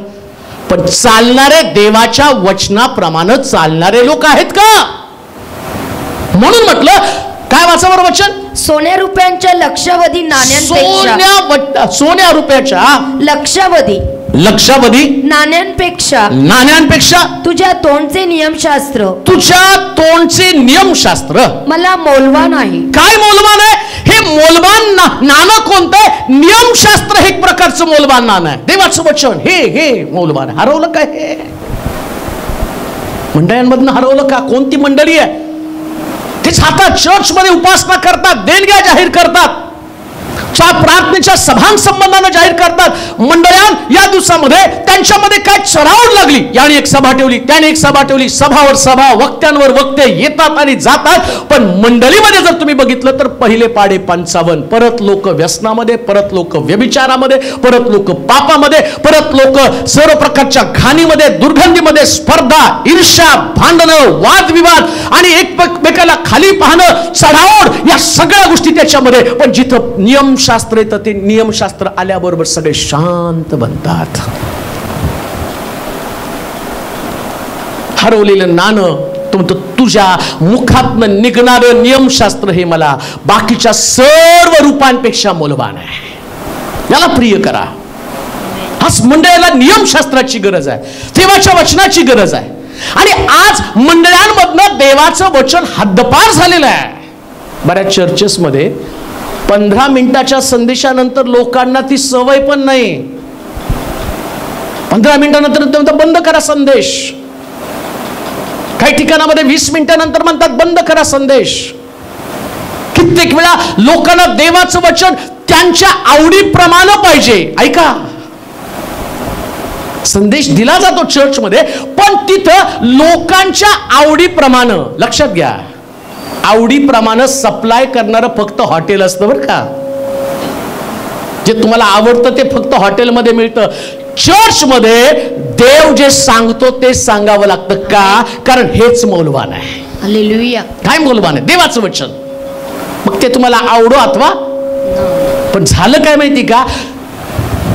पण चालणारे देवाच्या वचनाप्रमाणे चालणारे लोक आहेत का? म्हणून म्हटलं काय वाचावर वचन? सोन्या रुपयांच्या लक्षावधी नाण्यांपेक्षा, सोन्या रुपयाच्या लक्षावधी नाण्यांपेक्षा तुझ्या तोंडचे नियमशास्त्र मला मौल्यवान आहे. काय मौल्यवान आहे? हे मौल्यवान नाणं कोणतं आहे? नियमशास्त्र हे एक प्रकारचं मौल्यवान नाणं आहे. देवाचं वचन हे मौल्यवान आहे. हरवलं काय? हे मंडळांमधनं हरवलं का? कोणती मंडळी आहे? तेच आता चर्च मध्ये उपासना करतात, देणग्या जाहीर करतात, प्रार्थनेच्या सभांसंबंधानं जाहीर करतात. मंडळां या दिवसामध्ये त्यांच्यामध्ये काय चढावड लागली. याने एक सभा ठेवली, त्याने एक सभा ठेवली, सभावर सभा, वक्त्यांवर वक्ते येतात आणि जातात. पण मंडळीमध्ये जर तुम्ही बघितलं तर पहिले पाडे 55, परत लोक व्यसनामध्ये, परत लोक व्यभिचारामध्ये, परत लोक पापामध्ये, परत लोक सर्व प्रकारच्या घाणीमध्ये, दुर्गंधीमध्ये, स्पर्धा, ईर्ष्या, भांडणं, वादविवाद आणि एकमेकाला खाली पाहणं, चढावड, या सगळ्या गोष्टी त्याच्यामध्ये. पण जिथं नियमशास्त्र येतं ते नियमशास्त्र आल्याबरोबर सगळे शांत बनतात. हरवलेलं नाणं तो तुझ्या मुखातनं निघणारं नियमशास्त्र हे मला बाकीच्या सर्व रूपांपेक्षा मौल्यवान आहे. याला प्रिय करा. आज मंडळाला नियमशास्त्राची गरज आहे, देवाच्या वचनाची गरज आहे. आणि आज मंडळांमधनं देवाचं वचन हद्दपार झालेलं आहे. बऱ्याच चर्चेसमध्ये 15 मिनिटाच्या संदेशानंतर लोकांना ती सवय पण नाही. 15 मिनिटानंतर बंद करा संदेश. काही ठिकाणामध्ये 20 मिनिटानंतर म्हणतात बंद करा संदेश. कित्येक वेळा लोकांना देवाचं वचन त्यांच्या आवडीप्रमाणे पाहिजे. ऐका, संदेश दिला जातो चर्चमध्ये, पण तिथं लोकांच्या आवडीप्रमाणे. लक्षात घ्या, आवडीप्रमाणे सप्लाय करणारं फक्त हॉटेल असतं बरं का. जे तुम्हाला आवडतं ते फक्त हॉटेलमध्ये मिळतं. चर्चमध्ये देव जे सांगतो ते सांगावं लागतं. का? कारण हेच मौल्यवान आहे. हालेलुया. काय मौल्यवान आहे? देवाचं वचन. मग ते तुम्हाला आवडो अथवा. पण झालं काय माहिती का?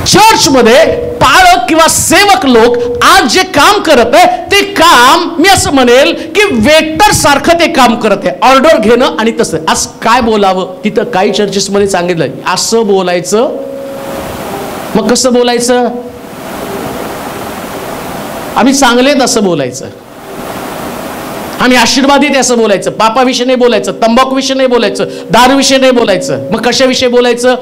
चर्चमध्ये पाळक किंवा सेवक लोक आज जे काम करत आहे ते काम मी असं म्हणेल की वेटर सारखं ते काम करत आहे. ऑर्डर घेणं आणि तसं. आज काय बोलावं? तिथं काही चर्चेसमध्ये सांगितलं असं बोलायचं. मग कसं बोलायचं? आम्ही चांगलेत असं बोलायचं, आम्ही आशीर्वादित असं बोलायचं, पापाविषयी नाही बोलायचं, तंबाखूविषयी नाही बोलायचं, दारूविषयी नाही बोलायचं. मग कशाविषयी बोलायचं?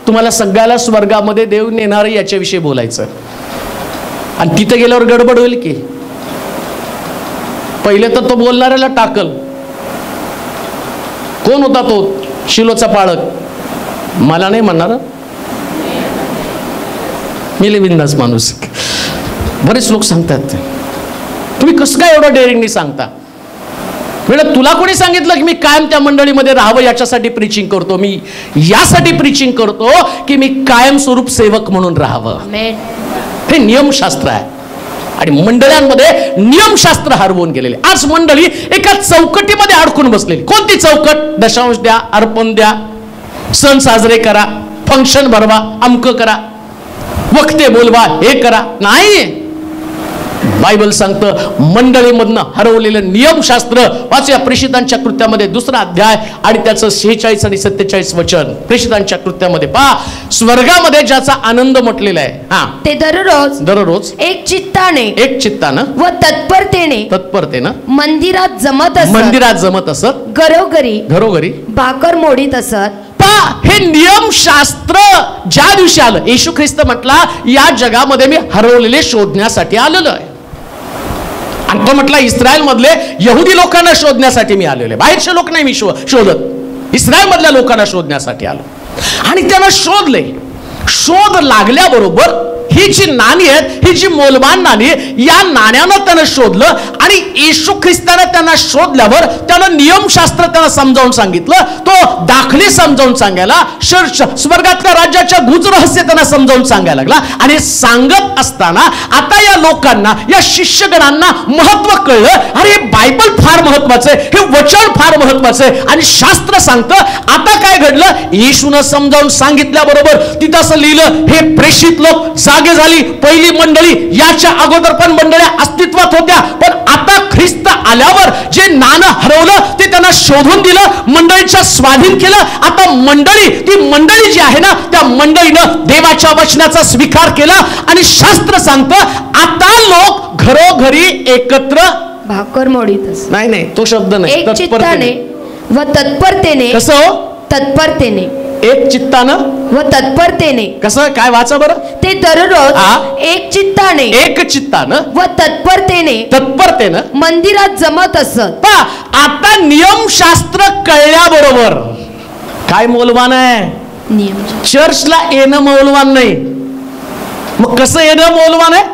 तुम्हाला सगळ्याला स्वर्गामध्ये देव नेणार याच्याविषयी बोलायचं. आणि तिथे गेल्यावर गडबड होईल की पहिले तर तो बोलणाऱ्याला टाकल. कोण होता तो शिलोचा पाळक? मला नाही म्हणणार, मी लय बिंदास माणूस. बरेच लोक सांगतात तुम्ही कसं काय एवढं डेअरिंगनी सांगता. म्हणजे तुला कोणी सांगितलं की मी कायम त्या मंडळीमध्ये राहावं याच्यासाठी प्रीचिंग करतो? मी यासाठी प्रीचिंग करतो की मी कायमस्वरूप सेवक म्हणून राहावं. हे नियमशास्त्र आहे आणि मंडळांमध्ये नियमशास्त्र हरवून गेलेले. आज मंडळी एका चौकटीमध्ये अडकून बसलेली. कोणती चौकट? दशांश द्या, अर्पण द्या, सण साजरे करा, फंक्शन भरवा, अमकं करा, वक्ते बोलवा, हे करा. नाही, बायबल सांगतं मंडळीमधनं हरवलेलं नियमशास्त्र. वाचूया प्रेषितांच्या कृत्यामध्ये 2रा अध्याय आणि त्याचं 46 आणि 47 वचन. प्रेषितांच्या कृत्यामध्ये पहा, स्वर्गामध्ये ज्याचा आनंद म्हटलेला आहे. हा, ते दररोज एक चित्तानं व तत्परतेनं मंदिरात जमत असत, घरोघरी भाकर मोडीत असत. हे नियमशास्त्र ज्या दिवशी आलं, येशू ख्रिस्त म्हटला या जगामध्ये मी हरवलेले शोधण्यासाठी आलेलो आहे. आणि तो म्हटला इस्रायल मधले यहुदी लोकांना शोधण्यासाठी मी आलेलो आहे. बाहेरचे लोक नाही मी शोधत, इस्रायल मधल्या लोकांना शोधण्यासाठी आलो. आणि त्यानं शोधले. शोध लागल्याबरोबर ही जी नाणी आहेत, ही जी मौल्यवान नाणी, या नाण्यानं त्यानं शोधलं. आणि येशू ख्रिस्तानं त्यांना शोधल्यावर त्यानं नियमशास्त्र त्यांना समजावून सांगितलं. तो दाखले समजावून सांगायला, स्वर्गातल्या राज्याच्या गुज रहस्य त्यांना समजावून सांगायला लागला. आणि सांगत असताना आता या लोकांना, या शिष्यगणांना महत्व कळलं. अरे बायबल फार महत्वाचं आहे, हे वचन फार महत्वाचं आहे. आणि शास्त्र सांगतं. आता काय घडलं? येशूनं समजावून सांगितल्याबरोबर तिथं असं लिहिलं, हे प्रेषित लोक जागे झाली. पहिली मंडळी, याच्या अगोदर पण मंडळ्या अस्तित्वात होत्या, पण आता ख्रिस्त आल्यावर जे नाणं हरवलं ते त्यांना शोधून दिलं, मंडळीच्या स्वाधीन केलं. आता मंडळी, ती मंडळी जी आहे ना, त्या मंडळीनं देवाच्या वचनाचा स्वीकार केला. आणि शास्त्र सांगतं आता लोक घरोघरी एकत्र भाकर मोडीत. नाही, तो शब्द नाही. एक चित्ताने व तत्परतेने. कसं हो? तत्परतेने, एक चित्तानं व तत्परतेने. कसं काय? वाचा बरं. ते दररोज एक चित्ताने व तत्परतेने मंदिरात जमत असत. आता नियमशास्त्र कळल्याबरोबर काय मौल्यवान आहे? चर्चला येणं मौल्यवान नाही. मग कसं येणं मौल्यवान आहे?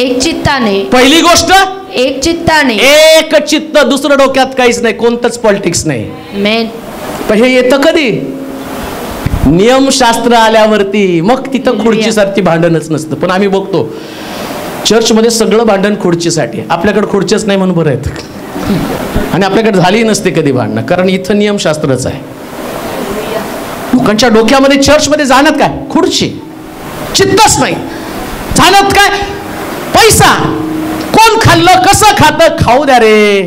एक चित्ताने. पहिली गोष्ट एक चित्ताने, एक चित्त, दुसरं डोक्यात काहीच नाही, कोणतंच पॉलिटिक्स नाही. पण हे येतं कधी? नियमशास्त्र आल्यावरती. मग तिथं खुर्चीसाठी भांडणच नसतं. पण आम्ही बघतो चर्चमध्ये सगळं भांडण खुर्चीसाठी. आपल्याकडे खुर्चीच नाही म्हणून बरं आहेत. आणि आपल्याकडे झाली नसते कधी भांडणं, कारण इथं नियमशास्त्रच आहे. लोकांच्या डोक्यामध्ये चर्चमध्ये जाण्यात काय? खुर्ची. चित्तच नाही. जाण्यात काय? पैसा. कोण खाल्लं, कसं खातं, खाऊ द्या रे.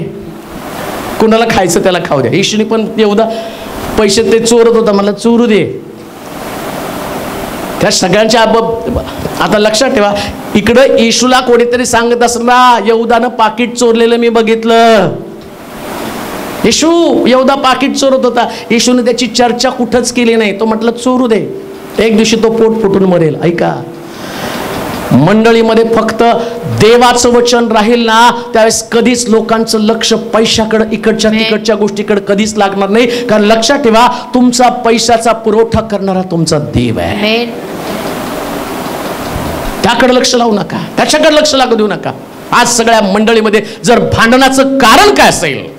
कुणाला खायचं त्याला खाऊ द्या. येशूने पण एवढा पैसे ते चोरत होता, मला चोरू दे. त्या सगळ्यांच्या आता लक्षात ठेवा, इकडं येशूला कोणीतरी सांगत असला यहुदानं पाकिट चोरलेलं मी बघितलं. येशू यहुदा पाकिट चोरत होता. येशूने त्याची चर्चा कुठंच केली नाही. तो म्हटलं चोरू दे, एक दिवशी तो पोट फुटून मरेल. ऐका, मंडळीमध्ये फक्त देवाचं वचन राहील ना, त्यावेळेस कधीच लोकांचं लक्ष पैशाकडे, इकडच्या तिकडच्या गोष्टीकडे कधीच लागणार नाही. कारण लक्षात ठेवा, तुमचा पैशाचा पुरवठा करणारा तुमचा देव आहे. त्याकडे लक्ष लावू नका, त्याच्याकडे लक्ष लागू देऊ नका. आज सगळ्या मंडळीमध्ये जर भांडणाचं कारण काय असेल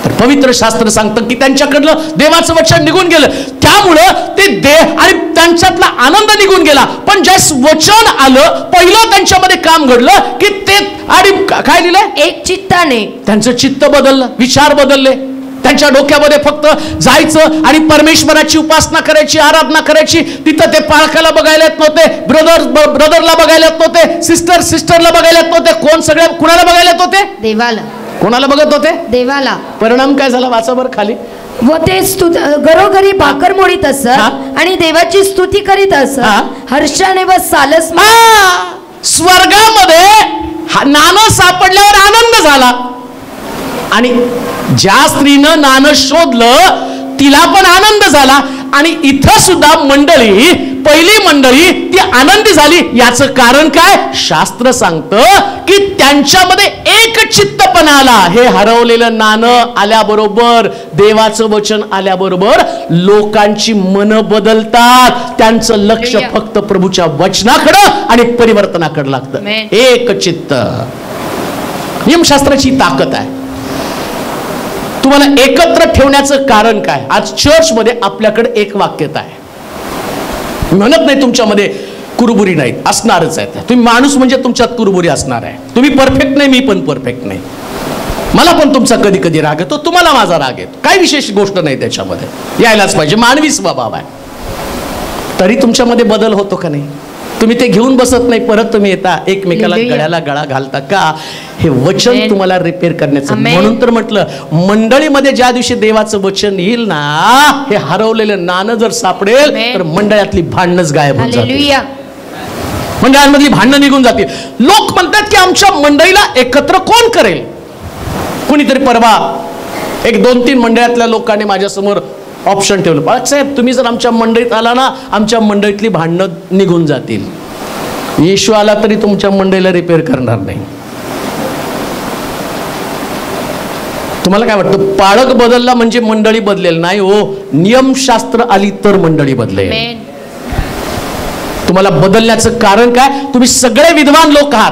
तर पवित्र शास्त्र सांगतं की त्यांच्याकडलं देवाचं वचन निघून गेलं, त्यामुळं ते देव आणि त्यांच्यातला आनंद निघून गेला. पण ज्यास वचन आलं, पहिलं त्यांच्यामध्ये काम घडलं की ते, आणि काय लिहिलंय? एक चित्ताने. त्यांचं चित्त बदललं, विचार बदलले. त्यांच्या डोक्यामध्ये फक्त जायचं आणि परमेश्वराची उपासना करायची, आराधना करायची. तिथं ते पाळकाला बघायला येत नव्हते, ब्रदरला बघायला येत नव्हते, सिस्टरला बघायला येत नव्हते. कोण सगळ्या कुणाला बघायला येत होते? देवाला. कोणाला बघत होते? देवाला. परिणाम काय झाला? वाचा बरं खाली. व ते घरोघरी भाकर मोडीत असत आणि देवाची स्तुती करीत असत, हर्षाने व सालस. स्वर्गामध्ये नाणं सापडल्यावर आनंद झाला. आणि ज्या स्त्रीनं नाणं शोधलं तिला पण आनंद झाला. आणि इथं सुद्धा मंडळी पहिली मंडळी ती आनंदी झाली. याचं कारण काय? शास्त्र सांगतं की त्यांच्यामध्ये एक चित्तपणा आला. हे हरवलेलं नाणं आल्याबरोबर, देवाचं वचन आल्याबरोबर लोकांची मन बदलतात. त्यांचं लक्ष फक्त प्रभूच्या वचनाकडं आणि परिवर्तनाकडे लागतं. एक चित्त. नियमशास्त्राची ताकद आहे. तुम्हाला एकत्र ठेवण्याचं कारण काय? आज चर्चमध्ये आपल्याकडे एक वाक्यता आहे. म्हणत नाही तुमच्यामध्ये कुरबुरी नाही, असणारच आहे. तुम्ही माणूस म्हणजे तुमच्यात कुरबुरी असणार आहे. तुम्ही परफेक्ट नाही, मी पण परफेक्ट नाही. मला पण तुमचा कधी कधी राग येतो, तुम्हाला माझा राग येतो. काही विशेष गोष्ट नाही त्याच्यामध्ये, यायलाच पाहिजे, मानवी स्वभाव आहे. तरी तुमच्यामध्ये बदल होतो का नाही? तुम्ही ते घेऊन बसत नाही, परत तुम्ही येता एकमेकाला गळ्याला गळा घालता का? हे वचन तुम्हाला रिपेअर करण्याचं. म्हणून तर म्हटलं, मंडळीमध्ये ज्या दिवशी देवाचं वचन येईल ना, हे हरवलेलं नाणं जर सापडेल तर मंडळातली भांडणच गायब होऊन जातील. मंडळांमधली भांडणं निघून जातील. लोक म्हणतात की आमच्या मंडळीला एकत्र कोण करेल? कुणीतरी परवा एक 2-3 मंडळातल्या लोकांनी माझ्यासमोर ऑप्शन ठेवलं, बाळासाहेब तुम्ही जर आमच्या मंडळीत आला ना, आमच्या मंडळीतली भांडणं निघून जातील. येशू आला तरी तुमच्या मंडळीला रिपेअर करणार नाही. तुम्हाला काय वाटतं? पाळक बदलला म्हणजे मंडळी बदलेल? नाही हो, नियमशास्त्र आली तर मंडळी बदलेल. तुम्हाला बदलण्याचं कारण काय? तुम्ही सगळे विद्वान लोक आहात,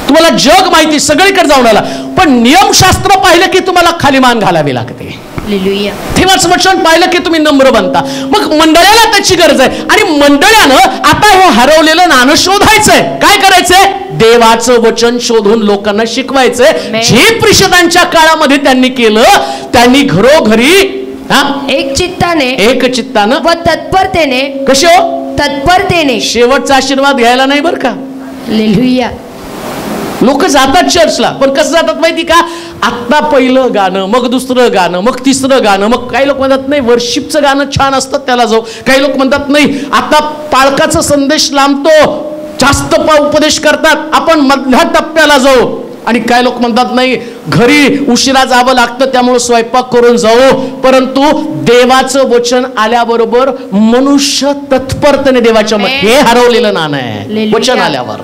तुम्हाला जग माहिती, सगळीकडे जाऊन आला, पण नियमशास्त्र पाहिलं की तुम्हाला खाली मान घालावी लागते. देवाचं वचन पाहिलं की तुम्ही नम्र बनता. मग मंडळाला त्याची गरज आहे. आणि मंडळानं आता हे हरवलेलं नाणं शोधायचंय. काय करायचंय? देवाचं वचन शोधून लोकांना शिकवायचंय. जे प्रिषदांच्या काळामध्ये त्यांनी केलं, त्यांनी घरोघरी एक चित्तानं व तत्परतेने. कसे हो? तत्परतेने. शेवटचा आशीर्वाद घ्यायला नाही बरं का. हालेलुया. लोक जातात चर्चला, पण कसं जातात माहिती का? आत्ता पहिलं गाणं, मग दुसरं गाणं, मग तिसरं गाणं. मग काही लोक म्हणतात नाही वर्शिपचं गाणं छान असतं त्याला जाऊ. काही लोक म्हणतात नाही आता पाळकाचा संदेश लांबतो, जास्त उपदेश करतात, आपण मधल्या टप्प्याला जाऊ. आणि काय लोक म्हणतात नाही घरी उशिरा जावं लागतं त्यामुळे स्वयंपाक करून जाऊ. परंतु देवाचं वचन आल्याबरोबर मनुष्य तत्परतेने देवाच्या हे हरवलेलं नाणं आहे. वचन आल्यावर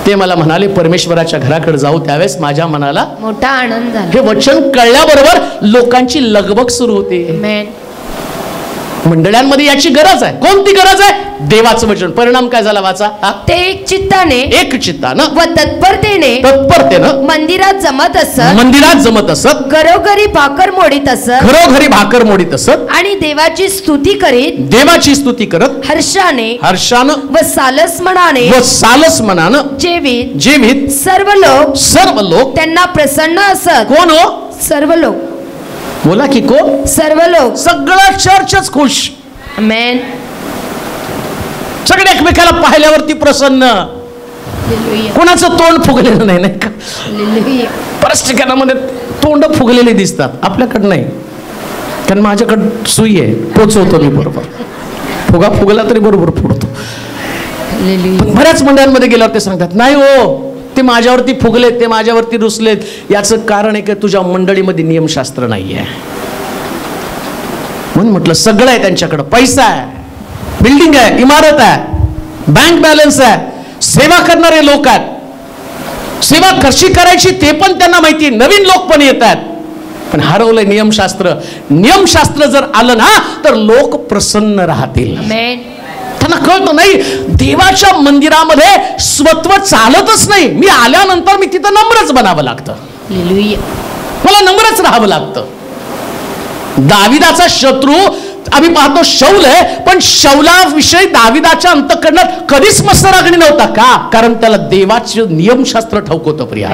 ते मला म्हणाले परमेश्वराच्या घराकडे जाऊ. त्यावेळेस माझ्या मनाला मोठा आनंद झाला. हे वचन कळल्याबरोबर लोकांची लगबग सुरू होते. मंडळांमध्ये याची गरज आहे. कोणती गरज आहे? देवाचं वचन. परिणाम काय झाला वाचा? ते एक चित्तानं व तत्परतेनं मंदिरात जमत असत. घरोघरी भाकर मोडीत असत. आणि देवाची स्तुती करीत हर्षाने व सालसमनानं जेवीत सर्व लोक त्यांना प्रसन्न असत. कोण हो? सर्व लोक. बोला की कोण? सर्व लोक. सगळं चर्चच खुश. आमेन. सगळे एकमेकाला पाहिल्यावरती प्रसन्न. कोणाचं तोंड फुगलेलं नाही, नाही का? बऱ्याच ठिकाणामध्ये तोंड फुगलेले दिसतात, आपल्याकडं नाही. कारण माझ्याकडं सुई आहे, पोचवतो मी बरोबर. फुगला तरी बरोबर फुगतो. बऱ्याच मंडळांमध्ये गेल्यावर ते सांगतात नाही हो ते माझ्यावरती फुगलेत, ते माझ्यावरती रुसलेत. याचं कारण आहे की तुझ्या मंडळीमध्ये नियमशास्त्र नाहीये. म्हणून म्हटलं सगळं आहे त्यांच्याकडं. पैसा आहे, बिल्डिंग आहे, इमारत आहे, बँक बॅलन्स आहे, सेवा करणारे लोक आहेत. सेवा कशी करायची ते पण त्यांना माहिती. नवीन लोक पण येत आहेत, पण हरवलंय नियमशास्त्र. नियमशास्त्र जर आलं ना तर लोक प्रसन्न राहतील. त्यांना कळतं नाही देवाच्या मंदिरामध्ये स्वत्व चालतच नाही. मी आल्यानंतर मी तिथं नम्रच बनावं लागतं, मला नम्रच राहावं लागतं. दाविदाचा शत्रू आम्ही पाहतो शौल आहे, पण शौलाविषयी दाविदाच्या अंतःकरणात कधीच मत्सराग्नी नव्हता. का? कारण त्याला देवाचे नियमशास्त्र ठाऊक होतं. प्रिया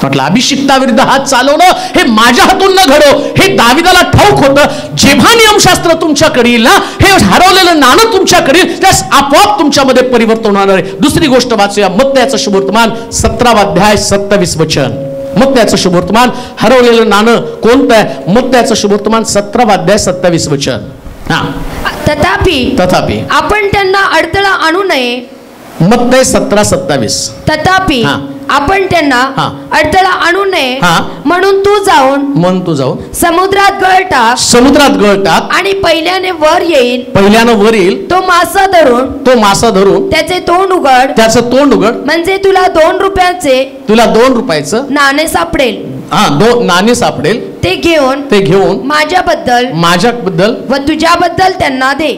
म्हटलं अभिषिक्ताविरुद्ध हात चालवणं हे माझ्या हातून न घडो, हे दाविदाला ठाऊक होतं. जेव्हा नियमशास्त्र तुमच्याकडे येईल ना, हे हरवलेलं नाणं तुमच्याकडे येईल, त्यास आपोआप तुमच्यामध्ये परिवर्तन होणार आहे. दुसरी गोष्ट वाचूया, मत्तयाचं शुभवर्तमान 17 अध्याय 27 वचन. मत्तयाचं शुभवर्तमान, हरवलेलं नाणं कोणतं आहे? मत्तयाचं शुभवर्तमान 17 अध्याय 27 वचन. तथापि आपण त्यांना अडथळा आणू नये. मत्तय 17:27. तथापि आपण त्यांना हा. अडथळा आणू नये हा. म्हणून तू जाऊन मन तू जाऊन समुद्रात गळ टाक समुद्रात गळ टाक, आणि पहिल्याने वर येईल पहिल्यानं वर येईल तो मासा धरून तो मासा धरून त्याचे तोंड उघड, त्याचं तोंड उघड, म्हणजे तुला 2 रुपयाचे तुला 2 रुपयाचं नाणे सापडेल. 2 नाणे सापडेल. ते घेऊन माझ्याबद्दल माझ्याबद्दल व तुझ्याबद्दल त्यांना दे.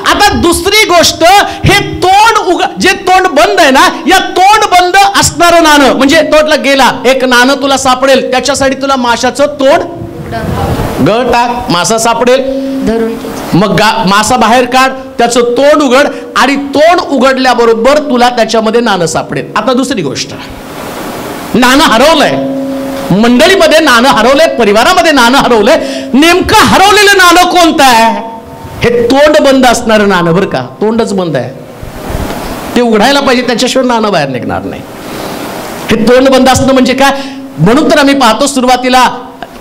आता दुसरी गोष्ट, हे तोंड जे तोंड बंद आहे ना, या तोंड बंद असणारं नाणं म्हणजे तोडला गेला एक नाणं तुला सापडेल, त्याच्यासाठी तुला माशाचं तोंड गळ टाक, मासा सापडेल. धरून मग मासा बाहेर काढ, त्याचं तोंड उघड, आणि तोंड उघडल्याबरोबर तुला त्याच्यामध्ये नाणं सापडेल. आता दुसरी गोष्ट, नाणं हरवलंय, मंडळीमध्ये नाणं हरवलंय, परिवारामध्ये नाणं हरवलंय. नेमकं हरवलेलं नाणं कोणतं आहे? हे तोंड बंद असणारं नाणं बरं का, तोंडच बंद आहे, ते उघडायला पाहिजे, त्याच्याशिवाय नाणं बाहेर निघणार नाही. हे तोंड बंद असणं म्हणजे काय? म्हणून तर आम्ही पाहतो सुरुवातीला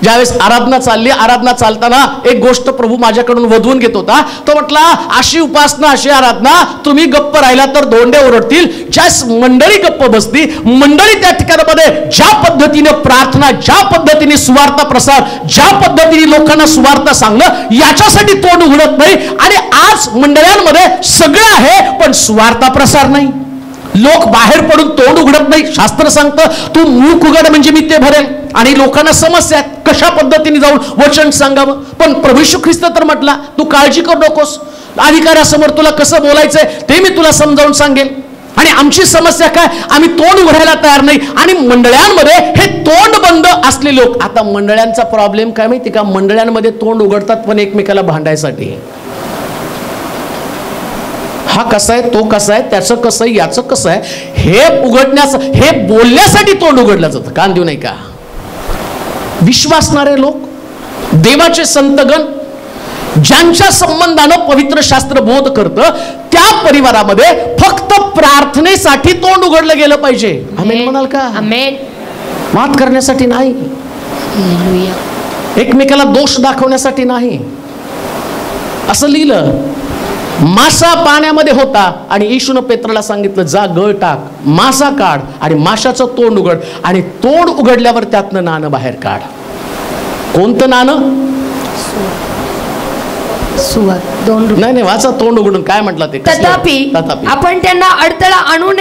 ज्यावेळेस आराधना चालली, आराधना चालताना एक गोष्ट प्रभू माझ्याकडून वधवून घेत होता. तो म्हटला, अशी उपासना अशी आराधना, तुम्ही गप्प राहिला तर धोंडे ओरडतील. ज्या मंडळी गप्प बसती, मंडळी त्या ठिकाणामध्ये ज्या पद्धतीने प्रार्थना, ज्या पद्धतीने सुवार्ता प्रसार, ज्या पद्धतीने लोकांना सुवार्ता सांगणं, याच्यासाठी तोंड उघडत नाही. आणि आज मंडळांमध्ये सगळं आहे पण सुवार्ता प्रसार नाही. लोक बाहेर पडून तोंड उघडत नाही. शास्त्र सांगतं, तू मूक उघड म्हणजे मी ते भरेल. आणि लोकांना समस्या आहेत, कशा पद्धतीने जाऊन वचन सांगावं. पण प्रभू येशू ख्रिस्त तर म्हटला, तू काळजी करू नकोस, अधिकाऱ्यासमोर तुला कसं बोलायचंय ते मी तुला समजावून सांगेल. आणि आमची समस्या काय, आम्ही तोंड उघडायला तयार नाही. आणि मंडळांमध्ये हे तोंड बंद असले लोक, आता मंडळांचा प्रॉब्लेम काय माहिती का, मंडळांमध्ये तोंड उघडतात पण एकमेकाला भांडायसाठी. हा कसा आहे, तो कसा आहे, त्याचं कसं आहे, याचं कसं आहे, हे हे बोलण्यासाठी तोंड उघडलं जातं. कान देऊ नाही का? विश्वासणारे लोक, देवाचे संतगण, ज्यांच्या संबंधानं पवित्र शास्त्र बोध करतं, त्या परिवारामध्ये फक्त प्रार्थनेसाठी तोंड उघडलं गेलं पाहिजे. आमेन म्हणाल का? आमेन. वाद करण्यासाठी नाही, एकमेकाला दोष दाखवण्यासाठी नाही. असं लिहिलं, मासा पाण्यामध्ये होता आणि येशूनं पेत्राला सांगितलं, जा गळ टाक, मासा काढ आणि माशाचं तोंड उघड, आणि तोंड उघडल्यावर त्यातनं नाणं बाहेर काढ. कोणतं नाणं? सुवार 2 रुपये. नाही वाचा, तोंड उघडून काय म्हटलं ते. तथापि आपण त्यांना अडथळा आणू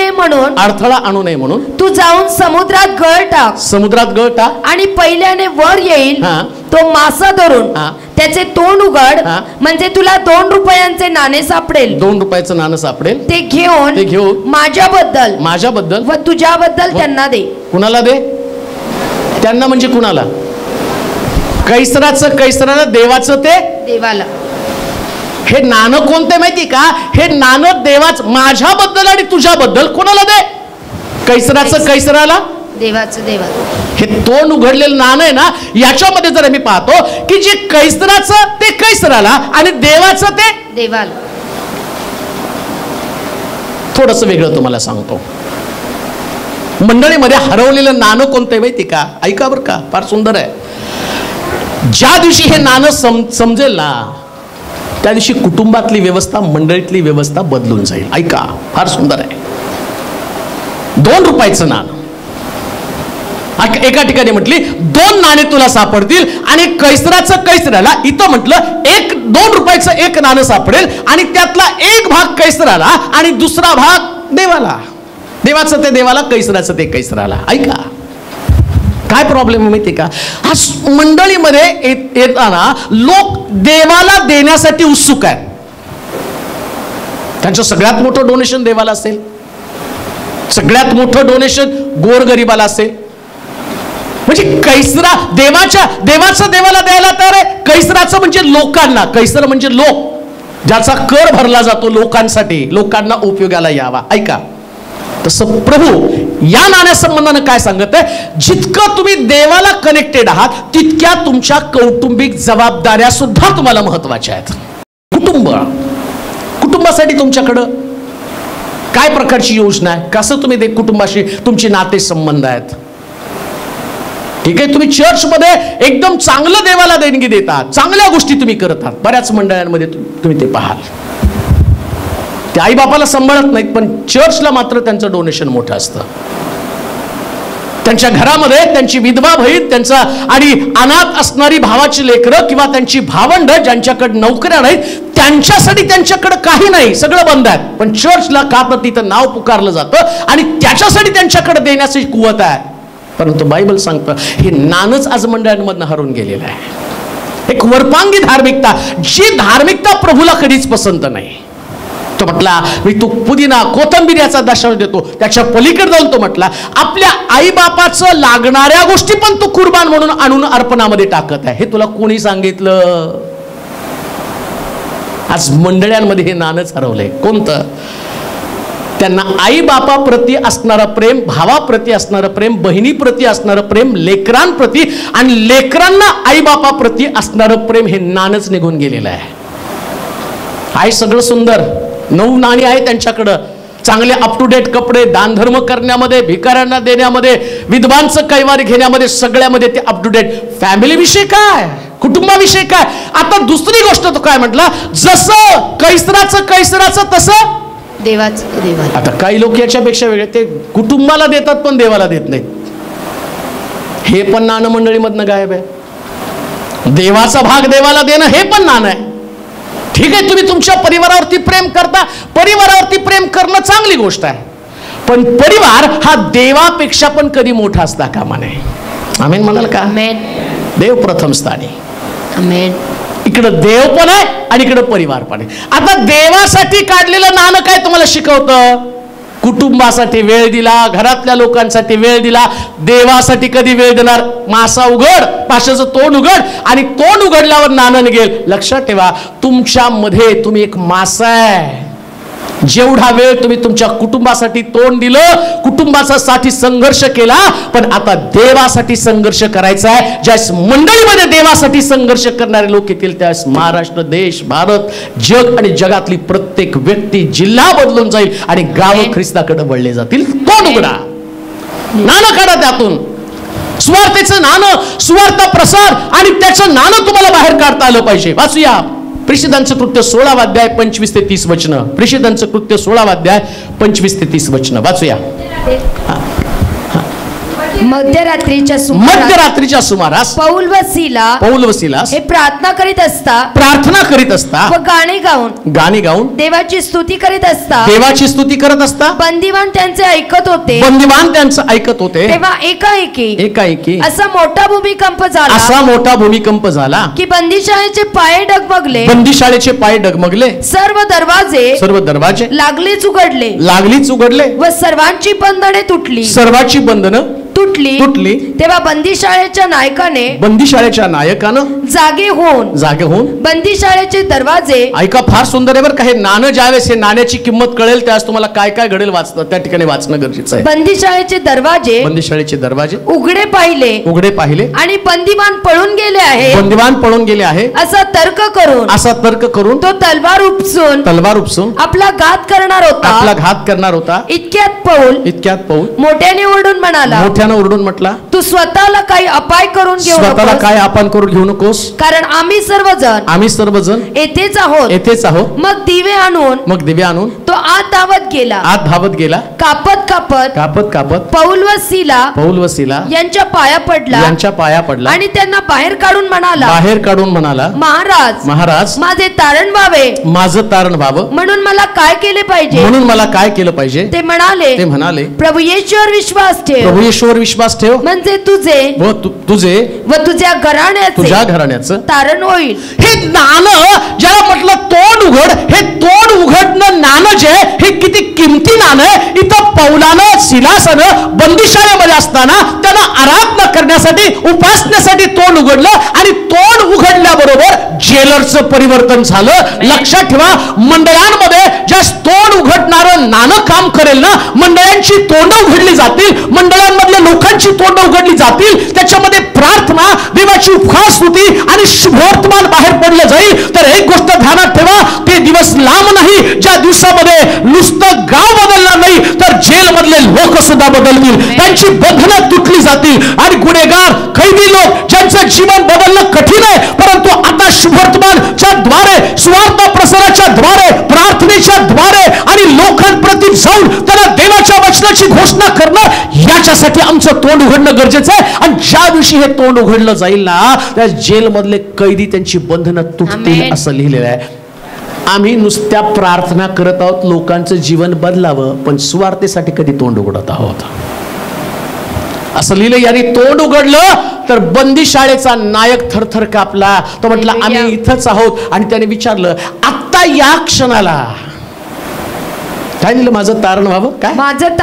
नये म्हणून तू जाऊन समुद्रात गळ टाक, समुद्रात गळ टाक, आणि पहिल्याने वर येईल तो मासा धरून त्याचे तोंड उघड, म्हणजे तुला 2 रुपयांचे नाणे सापडेल. 2 रुपयाचं नाणं सापडेल. ते घेऊन माझ्याबद्दल व तुझ्याबद्दल त्यांना दे. कुणाला दे? त्यांना म्हणजे कुणाला? कैसराला, देवाचं ते देवाला. हे नाणं कोणते माहिती का? हे नाणं देवाचं, माझ्याबद्दल आणि तुझ्याबद्दल. कोणाला दे? कैसराला, देवाचं देवाला. हे तोंड उघडलेलं नाणं आहे ना, याच्यामध्ये जर आम्ही पाहतो की जे कैसराचं ते कैसराला आणि देवाचं ते देवाला. थोडस वेगळं तुम्हाला सांगतो. मंडळीमध्ये हरवलेलं नाणं कोणतं माहिती का? ऐका बरं का, फार सुंदर आहे. ज्या दिवशी हे नाणं समजेल ना, त्या दिवशी कुटुंबातली व्यवस्था, मंडळीतली व्यवस्था बदलून जाईल. ऐका, फार सुंदर आहे. 2 रुपयाचं नाणं, एका ठिकाणी म्हटली 2 नाणे तुला सापडतील, आणि कैसराला इथं म्हटलं 2 रुपयाचं 1 नाणं सापडेल, आणि त्यातला 1 भाग कैसराला आणि दुसरा भाग देवाला. देवाचं ते देवाला, कैसराचं ते कैसराला. ऐका काय प्रॉब्लेम माहिती का, आज मंडळीमध्ये येताना लोक देवाला देण्यासाठी उत्सुक आहेत. त्यांचं सगळ्यात मोठं डोनेशन देवाला असेल, सगळ्यात मोठं डोनेशन गोरगरिबाला असेल. म्हणजे देवाचं देवाला द्यायला तयार आहे. कैसराचं म्हणजे लोकांना, कैसर म्हणजे लोक, ज्याचा कर भरला जातो लोकांसाठी, लोकांना उपयोगाला यावा. ऐका, तसं प्रभू या नाण्यासंबंधानं काय सांगत आहे, जितकं तुम्ही देवाला कनेक्टेड आहात तितक्या तुमच्या कौटुंबिक जबाबदाऱ्या सुद्धा तुम्हाला महत्वाच्या आहेत. कुटुंबासाठी तुमच्याकडं काय प्रकारची योजना आहे, कसं तुम्ही कुटुंबाशी तुमचे नाते संबंध आहेत. ठीक आहे, तुम्ही चर्चमध्ये एकदम चांगलं देवाला देणगी देतात, चांगल्या गोष्टी तुम्ही करतात. बऱ्याच मंडळांमध्ये तुम्ही ते पाहाल, ते आई बापाला सांभाळत नाहीत, पण चर्चला मात्र त्यांचं डोनेशन मोठं असतं. त्यांच्या घरामध्ये त्यांची विधवा बहीण, त्यांचा आणि अनाथ असणारी भावाची लेकरं किंवा त्यांची भावंड ज्यांच्याकडे नोकऱ्या नाहीत, त्यांच्यासाठी त्यांच्याकडे काही नाही, सगळं बंद आहे. पण चर्चला का तर तिथं नाव पुकारलं जातं आणि त्याच्यासाठी त्यांच्याकडे देण्याची कुवत आहे. परंतु बायबल सांगतं हे नानच आज मंडळांमधनं हरून गेलेलं आहे. एक वरपांगी धार्मिकता, जी धार्मिकता प्रभूला कधीच पसंत नाही. तो म्हटला मी तू पुदिना कोथंबीर याचा दशांश देतो. त्याच्या पलीकडे जाऊन तो म्हटला आपल्या आईबापाचं लागणाऱ्या गोष्टी पण तू कुर्बान म्हणून आणून अर्पणामध्ये टाकत आहे. हे तुला कोणी सांगितलं? आज मंडळांमध्ये हे नानच हरवलंय. कोणतं? त्यांना आई बापाप्रती असणारं प्रेम, भावाप्रती असणारं प्रेम, बहिणीप्रती असणारं प्रेम, लेकरांप्रती आणि लेकरांना आई बापाप्रती असणारं प्रेम हे नानच निघून गेलेलं आहे. आहे सगळं सुंदर, 9 नाणी आहे त्यांच्याकडं, चांगले अप टू डेट कपडे, दानधर्म करण्यामध्ये, भिकाऱ्यांना देण्यामध्ये, विधवांचं कैवारी घेण्यामध्ये, सगळ्यामध्ये ते अप टू डेट. फॅमिली विषय काय, कुटुंबाविषयी काय? आता दुसरी गोष्ट तो काय म्हटला, जसं कैसराचं तसं देवाचं. आता काही लोक याच्यापेक्षा वेगळे, ते कुटुंबाला देतात पण देवाला देत नाहीत. हे पण नाणं मंडळीमधनं गायब आहे. देवाचा भाग देवाला देणं हे पण नाणं आहे. ठीक आहे, तुम्ही तुमच्या परिवारावरती प्रेम करता, परिवारावरती प्रेम करणं चांगली गोष्ट आहे, पण परिवार हा देवापेक्षा पण कधी मोठा असता कामा नये. आमेन म्हणाल का? देव प्रथम स्थानी. आमेन. इकडं देव पण आहे आणि इकडं परिवार पण आहे. आता देवासाठी काढलेलं नाणं काय तुम्हाला शिकवतं? कुटुंबासाठी वेळ दिला, घरातल्या लोकांसाठी वेळ दिला. देवासाठी कधी वेळ देणार? मासा उघड, पाशाचं तोंड उघड आणि तोंड उघडल्यावर नाणं निघेल. लक्षात ठेवा, तुमच्यामध्ये तुम्ही एक मासा आहे. जेवढा वेळ तुम्ही तुमच्या कुटुंबासाठी तोंड दिलं, कुटुंबासाठी संघर्ष केला, पण आता देवासाठी संघर्ष करायचा आहे. ज्यावेळेस मंडळीमध्ये देवासाठी संघर्ष करणारे लोक येतील, त्यावेळेस महाराष्ट्र, देश, भारत, जग आणि जगातली प्रत्येक व्यक्ती, जिल्हा बदलून जाईल आणि गावं ख्रिस्ताकडे वळले जातील. तोंड उघडा, नाणं काढा त्यातून. स्वार्थेचं नाणं, स्वार्थ प्रसार आणि त्याचं नाणं तुम्हाला बाहेर काढता आलं पाहिजे. वाचूया प्रेषितांचं कृत्य 16 अध्याय 25 ते 30 वचनं. प्रेषितांचं कृत्य 16 अध्याय 25 ते 30 वचनं वाचूया. मध्यरात्रीच्या सुमारास पौल व सिलास हे प्रार्थना करीत असता व गाणे गाऊन देवाची स्तुती करत असता बंदिवान त्यांचे ऐकत होते. तेव्हा एकाएकी असा मोठा भूमिकंप झाला की बंदिशाळेचे पाय डगमगले. सर्व दरवाजे लागलीच उघडले व सर्वांची बंधनं तुटली. तेव्हा बंदिशाळेच्या नायकानं जागे होऊन बंदिशाळेचे दरवाजे. ऐका, फार सुंदर आहे बरं का हे नाणं. ज्यावेळेस हे नाण्याची किंमत कळेल त्यावेळेस तुम्हाला काय काय घडेल वाचणं, त्या ठिकाणी वाचणं गरजेचं आहे. बंदिशाळेचे दरवाजे उघडे पाहिले आणि बंदिवान पळून गेले आहे असा तर्क करून तो तलवार उपसून आपला घात करणार होता. इतक्यात पौल मोठ्याने ओरडून म्हटला, तू स्वतःला काही अपाय करून घेऊ नकोस, कारण आम्ही सर्वजण येथेच आहोत. मग दिवे आणून तो आत धावत गेला. कापत पौल व सिला यांच्या पाया पडला आणि त्यांना बाहेर काढून म्हणाला, महाराज माझे तारण व्हावं म्हणून मला काय केले पाहिजे? ते म्हणाले, प्रभू येशूवर विश्वास ठेव म्हणजे तुझे व तुझ्या घराण्याचं तारण होईल. हे नाणं ज्याला म्हटलं तोंड उघड, हे तोंड उघडणं नाणं जे हे किती किमती नाणं आहे. इथं पौलानं सिलासनं बंदिशाळेमध्ये असताना त्यांना आराधना करण्यासाठी, उपासण्यासाठी तोंड उघडलं आणि तोंड उघडल्याबरोबर जेलरचं परिवर्तन झालं. लक्षात ठेवा, मंडळांमध्ये ज्या तोंड उघडणारं नाणं काम करेल ना, मंडळांची तोंड उघडली जातील, मंडळांमधल्या लोकांची तोंड उघडली जातील. त्याच्यामध्ये प्रार्थना, देवाची उपहारस्तुती आणि शुभवर्तमान बाहेर पडलं जाईल. तर एक गोष्ट ध्यानात ठेवा, ते दिवस लांब नाही ज्या दिवसामध्ये नुसतं गाव बदलणार नाही तर जेलमधले लोक सुद्धा बदलतील, त्यांची बंधनं तुटली जातील आणि गुन्हेगार, कैदी लोक ज्यांचं जीवन बदलणं कठीण आहे, परंतु आता शुभवर्तमानच्या द्वारे, स्वार्थ प्रसाराच्या द्वारे, प्रार्थनेच्या द्वारे आणि लोकांप्रती जाऊन त्यांना देवाच्या वचनाची घोषणा करणं, त्याच्यासाठी आमचं तोंड उघडणं गरजेचं आहे. आणि ज्या दिवशी हे तोंड उघडलं जाईल ना, त्या जेलमधले कैदी त्यांची बंधनं तुटतील असं लिहिलेलं आहे. आम्ही नुसत्या प्रार्थना करत आहोत लोकांचं जीवन बदलावं, पण सुवार्तेसाठी कधी तोंड उघडत आहोत असं लिहिलं. याने तोंड उघडलं तर बंदी शाळेचा नायक थरथर कापला. तो म्हटला आम्ही इथंच आहोत. आणि त्याने विचारलं आत्ता या क्षणाला काय लिहिलं, माझं तारण व्हावं, काय माझं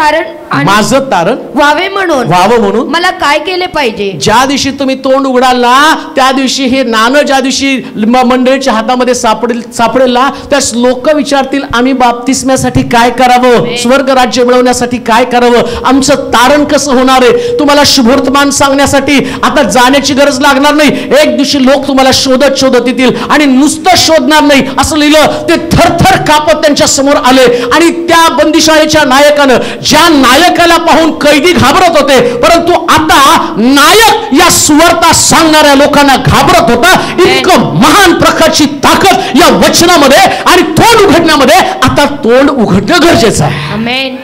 तारण व्हावे म्हणून मला काय केले पाहिजे. ज्या दिवशी तुम्ही तोंड उघडाल ना, त्या दिवशी हे नाणं ज्या दिवशी मंडळीच्या हातामध्ये सापडेल ना, त्यास लोक विचारतील आम्ही बाप्तिस्म्यासाठी काय करावं, स्वर्ग राज्य मिळवण्यासाठी काय करावं, आमचं तारण कसं होणार आहे. तुम्हाला शुभवर्तमान सांगण्यासाठी आता जाण्याची गरज लागणार नाही. एक दिवशी लोक तुम्हाला शोधत येतील आणि नुसतं शोधणार नाही असं लिहिलं. ते थरथर कापत त्यांच्या समोर आले. आणि त्या बंदिशाळेच्या नायकानं, ज्या नायकाला पाहून कैदी घाबरत होते, परंतु आता नायक या सुवार्ता सांगणाऱ्या लोकांना घाबरत होता. इतकं महान प्रकारची ताकद या वचनामध्ये आणि तोंड उघडण्यामध्ये. आता तोंड उघडणं गरजेचं आहे. आमेन.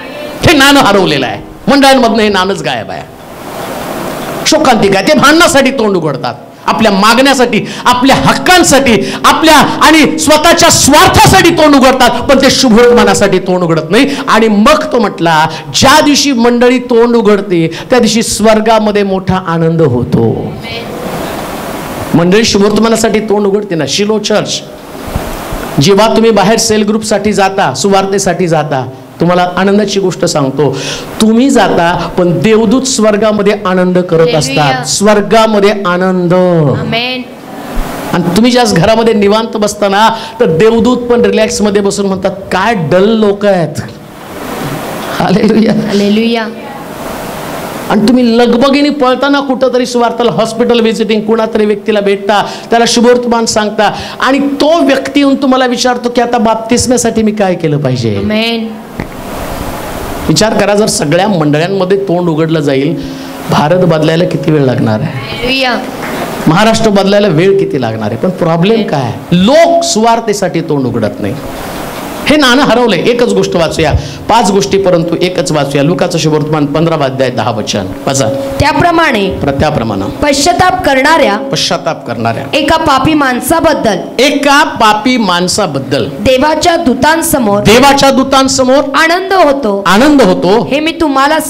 हे नाणं हरवलेलं आहे मंडळांमधनं, हे नाणंच गायब आहे. शोकांतिका ते भांडणासाठी तोंड उघडतात, आपल्या मागण्यासाठी, आपल्या हक्कांसाठी, आपल्या आणि स्वतःच्या स्वार्थासाठी तोंड उघडतात, पण ते शुभवर्तमानासाठी तोंड उघडत नाही. आणि मग तो म्हटला ज्या दिवशी मंडळी तोंड उघडते त्या दिवशी स्वर्गामध्ये मोठा आनंद होतो. मंडळी शुभवर्तमानासाठी तोंड उघडते ना. शिलो चर्च, जेव्हा तुम्ही बाहेर सेल ग्रुपसाठी जाता, सुवार्तेसाठी जाता, तुम्हाला आनंदाची गोष्ट सांगतो, तुम्ही जाता पण देवदूत स्वर्गामध्ये आनंद करत असतात. स्वर्गामध्ये आनंद. आमेन. आणि तुम्ही ज्या घरामध्ये निवांत बसताना, तर देवदूत पण रिलॅक्स मध्ये बसून म्हणतात काय डल लोक आहेत. Hallelujah, hallelujah. आणि तुम्ही लगबगीने पळताना कुठं तरी सुवार्ताला हॉस्पिटल व्हिजिटिंग कुणातरी व्यक्तीला भेटता, त्याला शुभवर्तमान सांगता, आणि तो व्यक्ती येऊन तुम्हाला विचारतो की आता बाप्तिस्म्यासाठी मी काय केलं पाहिजे. आमेन. विचार करा, जर सगळ्या मंडळांमध्ये तोंड उघडलं जाईल, भारत बदलायला किती वेळ लागणार आहे, हालेलुया. महाराष्ट्र बदलायला वेळ किती लागणार आहे. पण प्रॉब्लेम काय, लोक सुवार्तेसाठी तोंड उघडत नाही. हे नाणं हरवलंय. एकच गोष्ट वाचूया, 5 गोष्टी परंतु एकच वाचूया. लुकाचं शुभवर्तमान 15 अध्याय 10 वचन वाचा. त्याप्रमाणे पश्चाताप करणाऱ्या एका पापी माणसाबद्दल देवाच्या दूतांसमोर आनंद होतो. हे मी तुम्हाला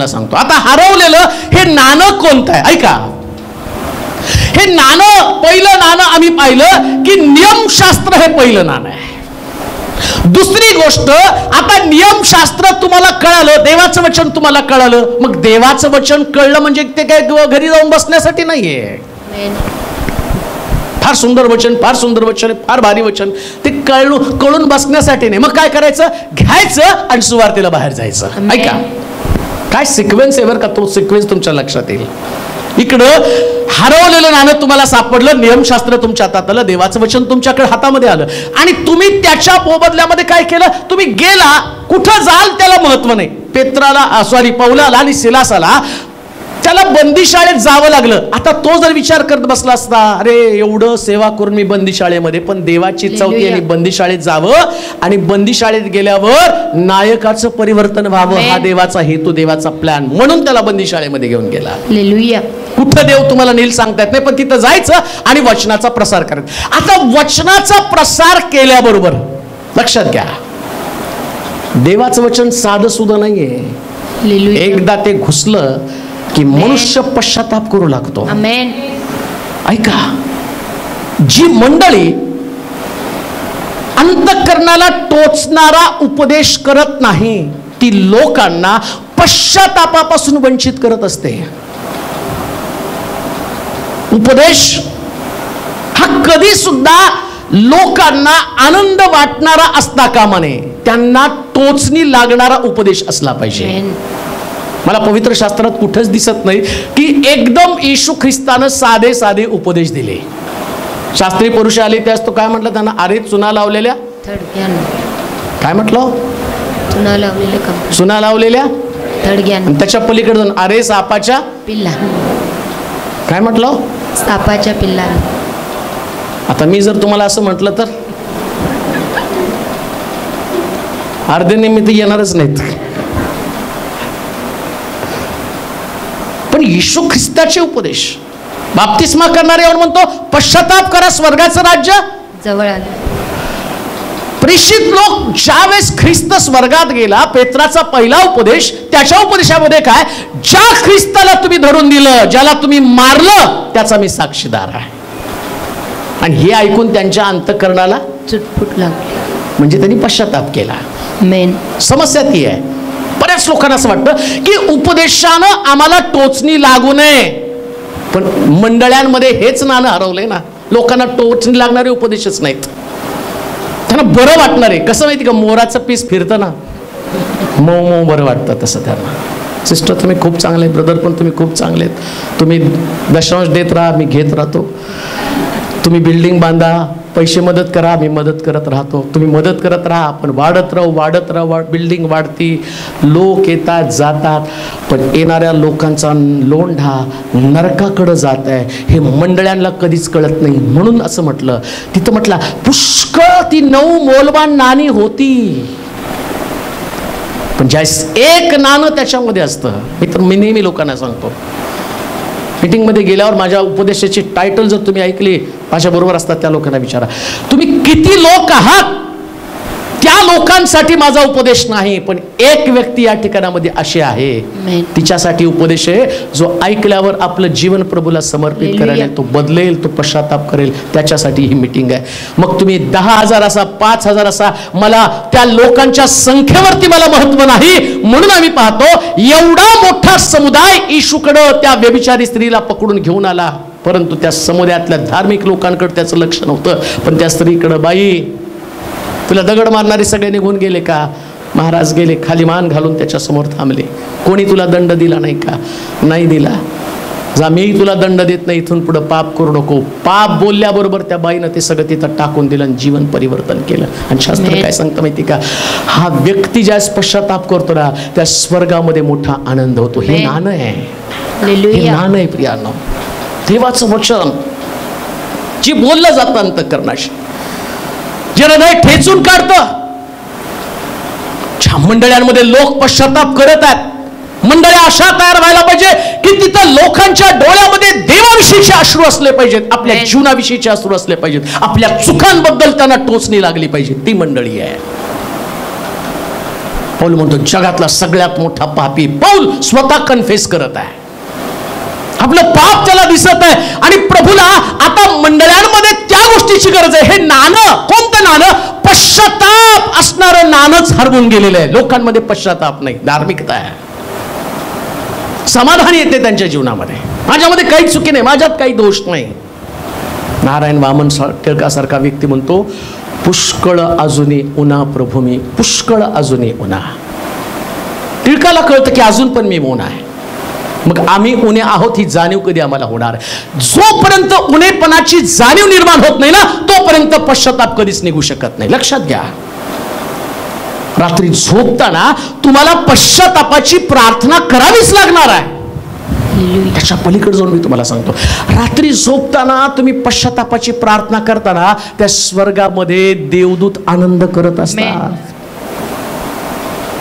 सांगतो. आता हरवलेलं हे नाणं कोणतं आहे ऐका. हे नाणं, पहिलं नाणं आम्ही पाहिलं की नियमशास्त्र हे पहिलं नाणं आहे. दुसरी गोष्ट, आता नियमशास्त्र तुम्हाला कळालं, देवाचं वचन तुम्हाला कळालं. मग देवाचं वचन कळलं म्हणजे ते काय घरी जाऊन बसण्यासाठी नाहीये. फार सुंदर वचन, फार भारी वचन, ते कळून बसण्यासाठी नाही. मग काय करायचं, घ्यायचं आणि सुवार्तेला बाहेर जायचं. ऐका काय सिक्वेन्स आहे बरं का, तो सिक्वेन्स तुमच्या लक्षात येईल. इकडं हरवलेलं नाणं तुम्हाला सापडलं, नियमशास्त्र तुमच्या हातात आलं, देवाचं वचन तुमच्याकडे हातामध्ये आलं, आणि तुम्ही त्याच्या मोबदल्यामध्ये काय केलं, तुम्ही गेला, कुठं जाल त्याला महत्व नाही. पौलाला आणि सिलासाला त्याला बंदीशाळेत जावं लागलं. आता तो जर विचार करत बसला असता, अरे एवढं सेवा करून मी बंदीशाळेमध्ये, पण देवाची चौथी आणि बंदीशाळेत जावं, आणि बंदीशाळेत गेल्यावर नायकाचं परिवर्तन व्हावं, हा देवाचा हेतू, देवाचा प्लॅन, म्हणून त्याला बंदीशाळेमध्ये घेऊन गेला. हालेलुया. कुठं देव तुम्हाला नील सांगता येत नाही, पण तिथं जायचं आणि वचनाचा प्रसार करायचा. आता वचनाचा प्रसार केल्याबरोबर लक्षात घ्या, देवाचं वचन साधं सुद्धा नाहीये. एकदा ते घुसलं की मनुष्य पश्चाताप करू लागतो. आमेन. ऐका, जी मंडळी अंतःकरणाला टोचणारा उपदेश करत नाही, ती लोकांना पश्चातापापासून वंचित करत असते. उपदेश हा कधी सुद्धा लोकांना आनंद वाटणारा असता कामा नये, त्यांना टोचणी लागणारा उपदेश असला पाहिजे. मला पवित्र शास्त्रात कुठेच दिसत नाही की एकदम येशू ख्रिस्तानं साधे साधे उपदेश दिले. शास्त्री पुरुष आले त्यास तो काय म्हटलं त्यांना, अरे चुना लावलेल्या, काय म्हटलं, चुना लावलेल्या त्याच्या पलीकडे जाऊन अरे सापाच्या पिल्ला, काय म्हटलं, सापाच्या पिल्ला. आता मी जर तुम्हाला असं म्हटलं तर अर्धे निमित्त येणारच नाहीत. येशू ख्रिस्ताचे उपदेश, बाप्तिस्मा करणारे यावर म्हणतो पश्चाताप करा, स्वर्गाचं राज्य जवळ आलं. प्रेषित लोक ज्यावेळेस ख्रिस्त स्वर्गात गेला, पेत्राचा पहिला उपदेश, त्याच्या उपदेशामध्ये काय, ज्या ख्रिस्ताला तुम्ही धरून दिलं, ज्याला तुम्ही मारलं, त्याचा मी साक्षीदार आहे. आणि हे ऐकून त्यांच्या अंतःकरणाला चुटपुट लागली, म्हणजे त्यांनी पश्चाताप केला. मेन समस्या ती आहे. बऱ्याच लोकांना असं वाटतं की उपदेशानं आम्हाला टोचणी लागू नये, पण मंडळांमध्ये हेच नाणं हरवलंय ना. लोकांना टोचणी लागणारे उपदेशच नाहीत, त्यांना बरं वाटणार आहे. कसं माहिती का, मोराचं पीस फिरतं ना, मऊ मऊ बरं वाटतं तसं त्यांना. सिस्टर तुम्ही खूप चांगले आहेत, ब्रदर पण तुम्ही खूप चांगले आहेत, तुम्ही दशांश देत राहा, मी घेत राहतो. तुम्ही बिल्डिंग बांधा, पैसे मदत करा, मी मदत करत राहतो. तुम्ही मदत करत राहा, आपण वाढत राहू, बिल्डिंग वाढती, लोक येतात जातात, पण येणाऱ्या लोकांचा लोंढा नरकाकडं जात आहे हे मंडळांना कधीच कळत नाही. म्हणून असं म्हटलं, तिथं म्हटलं पुष्कळ ती 9 मौल्यवान नाणी होती, पण ज्यावेळेस एक नाणं त्याच्यामध्ये असतं. मी नेहमी लोकांना सांगतो, मीटिंगमध्ये गेल्यावर माझ्या उपदेशाची टायटल जर तुम्ही ऐकली, माझ्याबरोबर असतात त्या लोकांना विचारा, तुम्ही किती लोक आहात. त्या लोकांसाठी माझा उपदेश नाही, पण एक व्यक्ती या ठिकाणामध्ये अशी आहे, तिच्यासाठी उपदेश आहे, जो ऐकल्यावर आपलं जीवन प्रभूला समर्पित करेल, तो बदलेल, तो पश्चाताप करेल. त्याच्यासाठी ही मीटिंग आहे. मग तुम्ही 10,000 असा, 5,000 असा, मला त्या लोकांच्या संख्येवरती मला महत्व नाही. म्हणून आम्ही पाहतो एवढा मोठा समुदाय येशूकडं त्या व्यभिचारी स्त्रीला पकडून घेऊन आला, परंतु त्या समुदायातल्या धार्मिक लोकांकडे त्याचं लक्ष नव्हतं. पण त्या स्त्रीकडं, बाई तुला दगड मारणारे सगळे निघून गेले का? महाराज गेले, खाली मान घालून त्याच्या समोर थांबले. कोणी तुला दंड दिला नाही का? नाही दिला. जा, मी तुला दंड देत नाही, इथून पुढे पाप करू नको. पाप बोलल्याबरोबर त्या बाईनं ते सगळं तिथं टाकून दिलं आणि जीवन परिवर्तन केलं. आणि शास्त्र काय सांगतं माहिती का, हा व्यक्ती ज्या पश्चाताप करतो ना, त्या स्वर्गामध्ये मोठा आनंद होतो. हे नाणं आहे, हे नाणं आहे प्रियानो, देवाचं वचन जे बोललं जातं अंतःकरणाशी, जे हृदय ठेचून काढतं. ज्या मंडळांमध्ये लोक पश्चाताप करत आहेत, मंडळ्या अशा तयार व्हायला पाहिजे की तिथं लोकांच्या डोळ्यामध्ये देवाविषयीचे अश्रू असले पाहिजेत, आपल्या जीवनाविषयीचे अश्रू असले पाहिजेत, आपल्या चुकांबद्दल त्यांना टोचणी लागली पाहिजे. ती मंडळी आहे. पौल म्हणतो जगातला सगळ्यात मोठा पापी, पौल स्वतः कन्फेस करत आहे, आपलं पाप त्याला दिसत आहे. आणि प्रभूला आता मंडळांमध्ये त्या गोष्टीची गरज आहे. हे नाणं, कोणतं नाणं? पश्चाताप असणारं नाणंच हरवून गेलेलं आहे. लोकांमध्ये पश्चाताप नाही, धार्मिकता आहे. समाधान येते त्यांच्या जीवनामध्ये, माझ्यामध्ये काही चुकी नाही, माझ्यात काही दोष नाही. नारायण वामन टिळकासारखा व्यक्ती म्हणतो, पुष्कळ अजूनही उन्हा प्रभू मी, पुष्कळ अजूनही उन्हा. टिळकाला कळतं की अजून पण मी उन्हा आहे. मग आम्ही उणे आहोत ही जाणीव कधी आम्हाला होणार? जोपर्यंत उणेपणाची जाणीव निर्माण होत नाही ना, तोपर्यंत पश्चाताप कधीच निघू शकत नाही. लक्षात घ्या, रात्री झोपताना तुम्हाला पश्चातापाची प्रार्थना करावीच लागणार आहे. त्याच्या पलीकडे जाऊन मी तुम्हाला सांगतो, रात्री झोपताना तुम्ही पश्चातापाची प्रार्थना करताना त्या स्वर्गामध्ये देवदूत आनंद करत असतात.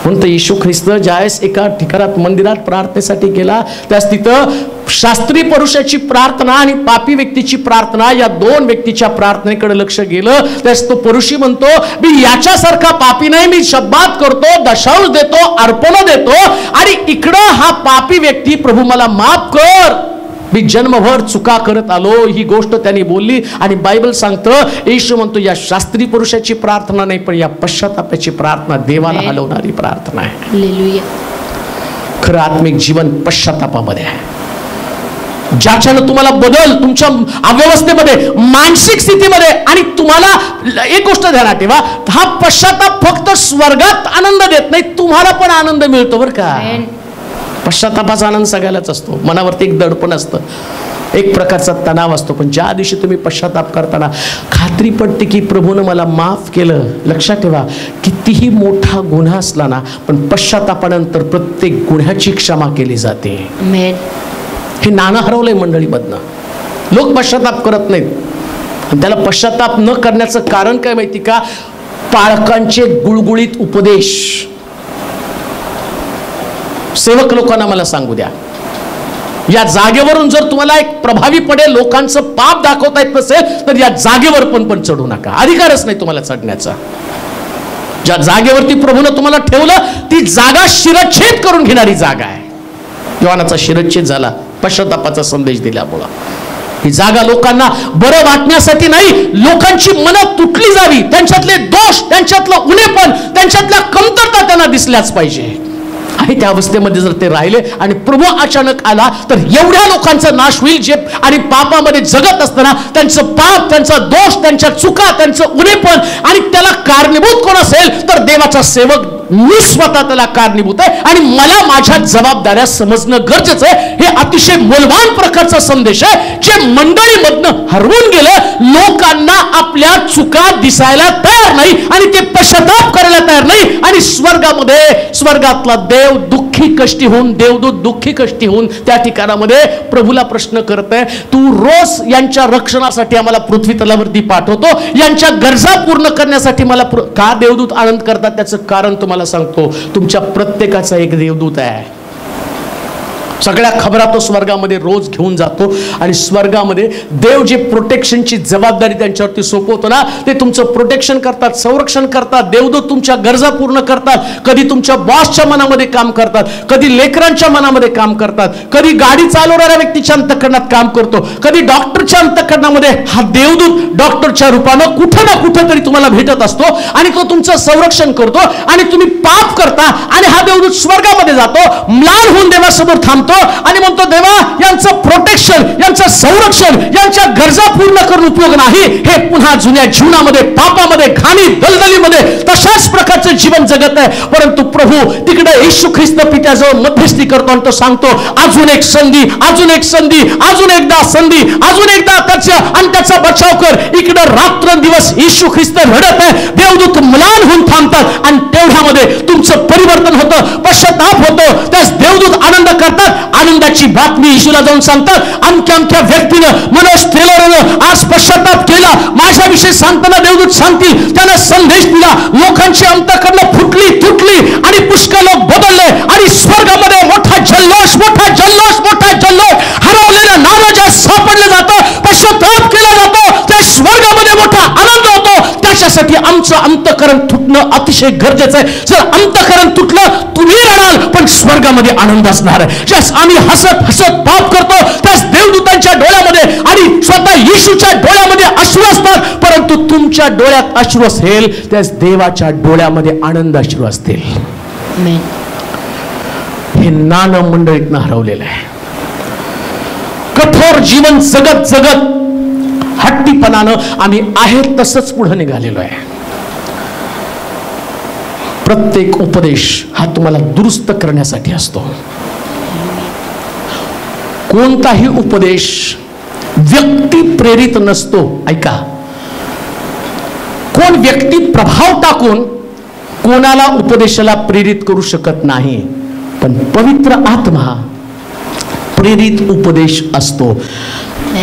म्हणतो येशू ख्रिस्त ज्यावेळेस एका ठिकाणात मंदिरात प्रार्थनेसाठी गेला, त्यास तिथं शास्त्री पुरुषाची प्रार्थना आणि पापी व्यक्तीची प्रार्थना, या 2 व्यक्तीच्या प्रार्थनेकडे लक्ष गेलं. त्यास तो पुरुषी म्हणतो, मी याच्यासारखा पापी नाही, मी शब्दात करतो, दशांश देतो, अर्पण देतो, आणि इकडं हा पापी व्यक्ती, प्रभू मला माफ कर, मी जन्मभर चुका करत आलो, ही गोष्ट त्यांनी बोलली. आणि बायबल सांगतं, येशू म्हणतो या शास्त्री पुरुषाची प्रार्थना नाही, पण या पश्चातापाची प्रार्थना देवाला हलवणारी प्रार्थना आहे. खरं आत्मिक जीवन पश्चातापामध्ये आहे, ज्याच्यानं तुम्हाला बदल तुमच्या अव्यवस्थेमध्ये, मानसिक स्थितीमध्ये. आणि तुम्हाला एक गोष्ट ध्यानात ठेवा, हा पश्चाताप फक्त स्वर्गात आनंद देत नाही, तुम्हाला पण आनंद मिळतो बरं का. पश्चातापाचा आनंद सगळ्यालाच असतो. मनावरती एक दडपण असतं, एक प्रकारचा तणाव असतो, पण ज्या दिवशी तुम्ही पश्चाताप करताना खात्री पडते की प्रभूनं मला माफ केलं. लक्षात ठेवा, कितीही मोठा गुन्हा असला ना, पण पश्चातापानंतर प्रत्येक गुन्ह्याची क्षमा केली जाते. हे नाणं हरवलंय मंडळीमधनं. लोक पश्चाताप करत नाहीत, आणि त्याला पश्चाताप न करण्याचं कारण काय माहिती का? पालकांचे गुळगुळीत उपदेश. सेवक लोकांना मला सांगू द्या, या जागेवरून जर तुम्हाला एक प्रभावीपणे लोकांचं पाप दाखवता येत नसेल तर या जागेवर पण चढू नका. अधिकारच नाही तुम्हाला चढण्याचा. ज्या जागेवरती प्रभूनं तुम्हाला ठेवलं ती जागा शिरच्छेद करून घेणारी जागा आहे. योहानाचा शिरच्छेद झाला पश्चातापाचा संदेश दिल्यामुळं. ही जागा लोकांना बरं वाटण्यासाठी नाही, लोकांची मनं तुटली जावी, त्यांच्यातले दोष, त्यांच्यातलं उणेपण, त्यांच्यातल्या कमतरता त्यांना दिसल्याच पाहिजे. आणि त्या अवस्थेमध्ये जर ते राहिले आणि प्रभू अचानक आला तर एवढ्या लोकांचा नाश होईल जे आणि पापामध्ये जगत असताना त्यांचं पाप, त्यांचा दोष, त्यांच्या चुका, त्यांचं उणेपण आणि त्याला कारणीभूत कोण असेल तर देवाचा सेवक मी स्वतः त्याला कारणीभूत आहे आणि मला माझ्या जबाबदाऱ्या समजणं गरजेचं आहे. हे अतिशय मूल्यवान प्रकारचा संदेश आहे जे मंडळीमधनं हरवून गेलं. लोकांना आपल्या चुका दिसायला तयार नाही आणि ते पश्चाताप करायला तयार नाही. आणि स्वर्गातला देव दुःखी कष्टी होऊन, देवदूत दुःखी कष्टी होऊन त्या ठिकाणामध्ये प्रभूला प्रश्न करत आहे, तू रोज यांच्या रक्षणासाठी आम्हाला पृथ्वी तलावरती पाठवतो, यांच्या गरजा पूर्ण करण्यासाठी मला का देवदूत आनंद करतात? त्याचं कारण तुम्हाला सांगतो. तुमच्या प्रत्येकाचा एक देवदूत आहे. सगळ्या खबरा तो स्वर्गामध्ये रोज घेऊन जातो आणि स्वर्गामध्ये देव जे प्रोटेक्शनची जबाबदारी त्यांच्यावरती सोपवतो ना, ते तुमचं प्रोटेक्शन करतात, संरक्षण करतात. देवदूत तुमच्या गरजा पूर्ण करतात. कधी तुमच्या बॉसच्या मनामध्ये काम करतात, कधी लेकरांच्या मनामध्ये काम करतात, कधी गाडी चालवणाऱ्या व्यक्तीच्या अंतःकरणात काम करतो, कधी डॉक्टरच्या अंतःकरणामध्ये हा देवदूत डॉक्टरच्या रूपानं कुठं ना कुठं तरी तुम्हाला भेटत असतो आणि तो तुमचं संरक्षण करतो. आणि तुम्ही पाप करता आणि हा देवदूत स्वर्गामध्ये जातो, म्लान होऊन देवासमोर थांबतो आणि म्हणतो, देवा यांचं प्रोटेक्शन, यांचं संरक्षण, यांच्या गरजा पूर्ण करून उपयोग नाही. हे पुन्हा जुन्या जीवनामध्ये, पापामध्ये, घाणी दलदलीमध्ये तशाच प्रकारचं जीवन जगत आहे. परंतु प्रभू तिकडे येशू ख्रिस्त पित्याजवळ मध्यस्थी करतो आणि तो सांगतो, अजून एक संधी, अजून एक संधी, अजून एकदा संधी, अजून एकदा त्याचा बचाव कर. इकडे रात्रंदिवस येशू ख्रिस्त रडत आहे, देवदूत म्लान होऊन थांबतात आणि तेवढ्यामध्ये तुमचं परिवर्तन होतं, पश्चाताप होतो. त्यास देवदूत आनंद करतात. आनंदाची बातमी येशूला जाऊन सांगतात, अमक्या व्यक्तीनं, मनोज टेलरनं आज पश्चाताप केला, माझ्याविषयी सांगताना देवदूत सांगतील, त्यानं संदेश दिला, लोकांची अंतःकरणं फुटली, तुटली आणि पुष्कळ लोक बदलले आणि स्वर्गामध्ये मोठा जल्लोष, मोठा जल्लोष, मोठा जल्लोष. हरवलेलं नाणं ज्या सापडलं जातं, पश्चाताप केला जातो, त्या स्वर्गामध्ये मोठा आनंद होतो. त्याच्यासाठी आमचं अंतःकरण तुटणं अतिशय गरजेचं आहे. जर अंतःकरण तुटलं, तुम्ही रडाल पण स्वर्गामध्ये आनंद असणार आहे. ज्यास आम्ही हसत हसत पाप करतो त्यास देवदूतांच्या डोळ्यामध्ये आणि स्वतः येशूच्या डोळ्यामध्ये अश्रू असतात, परंतु तुमच्या डोळ्यात अश्रू असेल त्यास देवाच्या डोळ्यामध्ये आनंद अश्रू असतील. हे नाणं मंडळीतनं हरवलेलं आहे. कठोर जीवन जगत जगत हट्टीपणानं आम्ही आहे तसंच पुढे निघालेलो आहे. प्रत्येक उपदेश हा तुम्हाला दुरुस्त करण्यासाठी असतो. कोणताही उपदेश व्यक्ती प्रेरित नसतो. ऐका, कोण व्यक्ती प्रभाव टाकून कोणाला उपदेशाला प्रेरित करू शकत नाही, पण पवित्र आत्मा प्रेरित उपदेश असतो.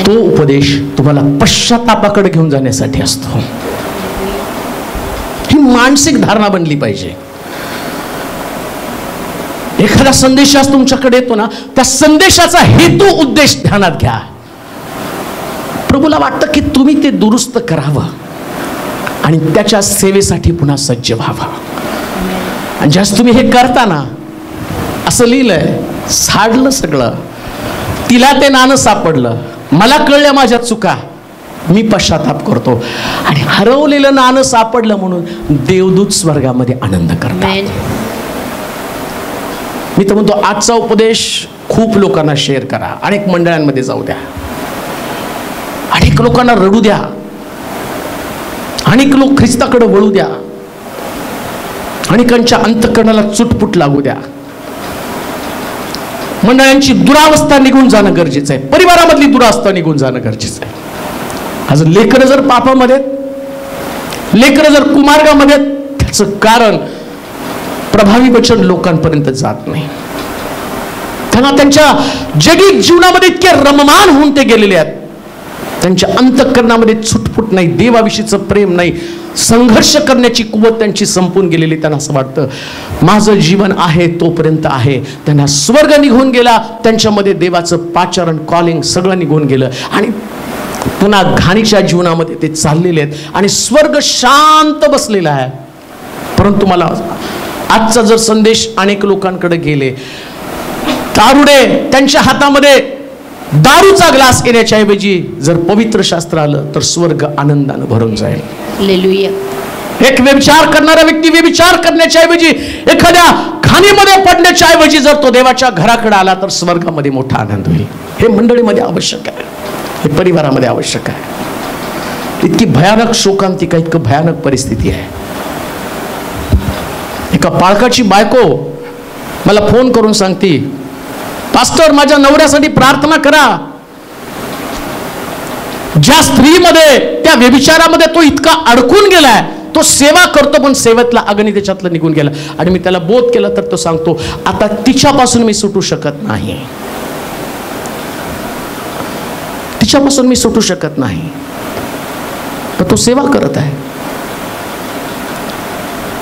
तो उपदेश तुम्हाला पश्चातापाकडे घेऊन जाण्यासाठी असतो. ही मानसिक धारणा बनली पाहिजे. एखादा संदेश तुमच्याकडे येतो ना, त्या संदेशाचा हेतू उद्देश ध्यानात घ्या. प्रभूला वाटतं की तुम्ही ते दुरुस्त करावं आणि त्याच्या सेवेसाठी पुन्हा सज्ज व्हावं. आणि ज्यास तुम्ही हे करताना असं लिहिलंय, साडलं सगळं, तिला ते नाणं सापडलं, मला कळल्या माझ्या चुका, मी पश्चाताप करतो आणि हरवलेलं नाणं सापडलं म्हणून देवदूत स्वर्गामध्ये आनंद करतात. मी तर म्हणतो आजचा उपदेश खूप लोकांना शेअर करा, अनेक मंडळांमध्ये जाऊ द्या, अनेक लोकांना रडू द्या, अनेक लोक ख्रिस्ताकडे वळू द्या, अनेकांच्या अंतःकरणाला चुटपुट लागू द्या. मंडळांची दुरावस्था निघून जाणं गरजेचं आहे. परिवारामधली दुरावस्था निघून जाणं गरजेचं आहे. आज लेकरं जर पापामध्ये, लेकरं जर कुमार्गामध्ये, त्याचं कारण प्रभावी वचन लोकांपर्यंत जात नाही. त्यांना त्यांच्या जगी जीवनामध्ये इतके रममान होऊन ते गेलेले आहेत, त्यांच्या अंतःकरणामध्ये छुटफुट नाही, देवाविषयीचं प्रेम नाही. संघर्ष करण्याची कुवत त्यांची संपून गेलेली. त्यांना असं वाटतं माझं जीवन आहे तोपर्यंत आहे. त्यांना स्वर्ग निघून गेला, त्यांच्यामध्ये देवाचं पाचारण, कॉलिंग सगळं निघून गेलं आणि पुन्हा घाणीच्या जीवनामध्ये ते चाललेले आहेत आणि स्वर्ग शांत बसलेला आहे. परंतु मला आजचा जर संदेश अनेक लोकांकडे गेले, दारुडे त्यांच्या हातामध्ये दारूचा ग्लास येण्याच्या ऐवजी जर पवित्र शास्त्र आलं तर स्वर्ग आनंदानं भरून जाईल. हालेलुया. एक व्यभिचार करणारा व्यक्ती व्यभिचार करण्याच्या ऐवजी, एखाद्या खाणीमध्ये पडण्याच्या ऐवजी जर तो देवाच्या घराकडे आला तर स्वर्गामध्ये मोठा आनंद होईल. हे मंडळीमध्ये आवश्यक आहे, हे परिवारामध्ये आवश्यक आहे. इतकी भयानक शोकांतिका, इतकं भयानक परिस्थिती आहे. एका पाळकाची बायको मला फोन करून सांगते, पास्टर माझ्या नवऱ्यासाठी प्रार्थना करा. ज्या स्त्रीमध्ये, त्या व्यभिचारामध्ये तो इतका अडकून गेलाय, तो सेवा करतो पण सेवेतला अग्नी त्याच्यातलं निघून गेला. आणि मी त्याला बोध केला तर तो सांगतो आता तिच्यापासून मी सुटू शकत नाही, तिच्यापासून मी सुटू शकत नाही. पण तो सेवा करत आहे.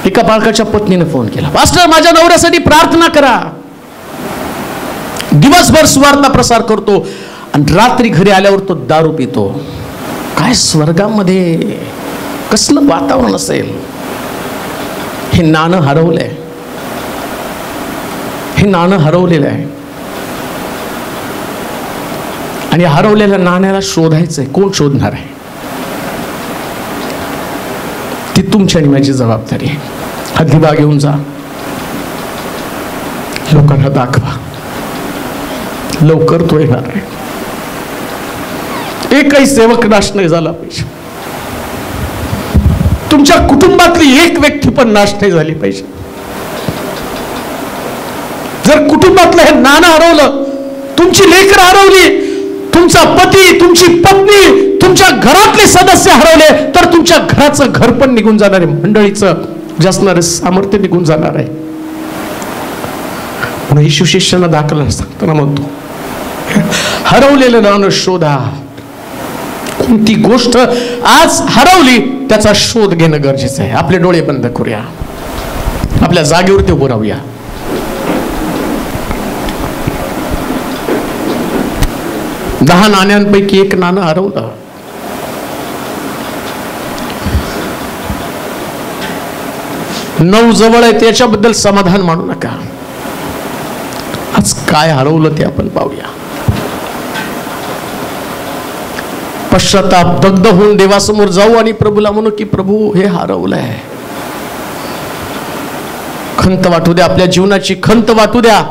एका बाळकाच्या पत्नीने फोन केला, पास्टर माझ्या नवऱ्यासाठी प्रार्थना करा. दिवसभर सुवार्ता प्रसार करतो आणि रात्री घरी आल्यावर तो दारू पितो. काय स्वर्गामध्ये कसलं वातावरण असेल. हे नाणं हरवलंय, हे नाणं हरवलेलं आहे आणि हरवलेल्या नाण्याला शोधायचंय. कोण शोधणार आहे? ती तुमच्या आणि माझी जबाबदारी आहे. हा दिवा घेऊन जा, लोकांना दाखवा, लवकर तो येणार आहे. एकही सेवक नाश नाही झाला पाहिजे. तुमच्या कुटुंबातली एक व्यक्ती पण नाश नाही झाली पाहिजे. जर कुटुंबातलं हे नाणं हरवलं, तुमची लेकरं हरवली, तुमचा पती, तुमची पत्नी, तुमच्या घरातले सदस्य हरवले तर तुमच्या घराचं घर पण निघून जाणार आहे, मंडळीचं जे असणारं सामर्थ्य निघून जाणार आहे. म्हणून येशू शिष्याला दाखला सांगताना म्हणतो, हरवलेलं नाणं शोधा. कोणती गोष्ट आज हरवली त्याचा शोध घेणं गरजेचं आहे. आपले डोळे बंद करूया, आपल्या जागेवरती उभं राहूया. दहा नाण्यांपैकी एक नाणं हरवलं. नऊ जवळ आहे त्याच्याबद्दल समाधान मानू नका. आज काय हरवलं ते आपण पाहूया. पश्चाताप, दग्ध होऊन देवासमोर जाऊ आणि प्रभूला म्हणू की प्रभू हे हरवलंय. खंत वाटू द्या, आपल्या जीवनाची खंत वाटू द्या.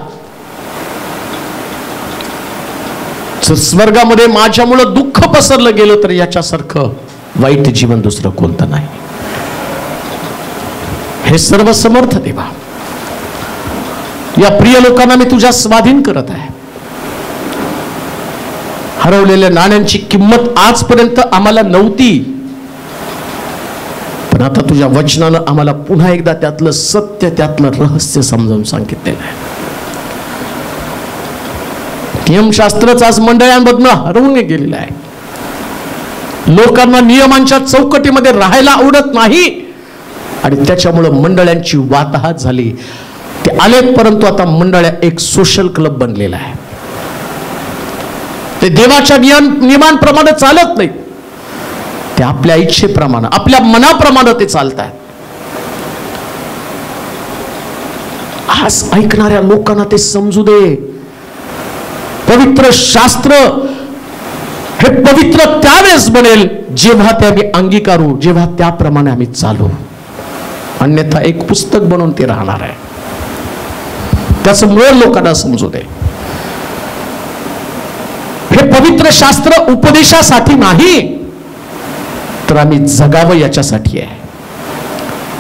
जर स्वर्गामध्ये माझ्यामुळं दुःख पसरलं गेलं तर याच्यासारखं वाईट जीवन दुसरं कोणतं नाही. हे सर्व समर्थ देवा, या प्रिय लोकांना मी तुझ्या स्वाधीन करत आहे. हरवलेल्या नाण्यांची किंमत आजपर्यंत आम्हाला नव्हती, पण आता तुझ्या वचनानं आम्हाला पुन्हा एकदा त्यातलं सत्य, त्यातलं रहस्य समजावून सांगितलेलं आहे. नियमशास्त्रच आज मंडळांमधनं हरवून गेलेलं आहे. लोकांना नियमांच्या चौकटीमध्ये राहायला आवडत नाही आणि त्याच्यामुळं मंडळांची वाताहत झाली. ते आले, परंतु आता मंडळ्या एक सोशल क्लब बनलेला आहे. ते देवाच्या नियमांप्रमाणे चालत नाही, ते आपल्या इच्छेप्रमाणे, आपल्या मनाप्रमाणे ते चालतात. आज ऐकणाऱ्या लोकांना ते समजू दे, पवित्र शास्त्र हे पवित्र त्यावेळेस बनेल जेव्हा ते आम्ही अंगीकारू, जेव्हा त्याप्रमाणे आम्ही चालू. अन्यथा एक पुस्तक बनवून ते राहणार आहे. त्याचं मूळ लोकांना समजू दे. हे पवित्र शास्त्र उपदेशासाठी नाही, तर आम्ही जगावं याच्यासाठी आहे.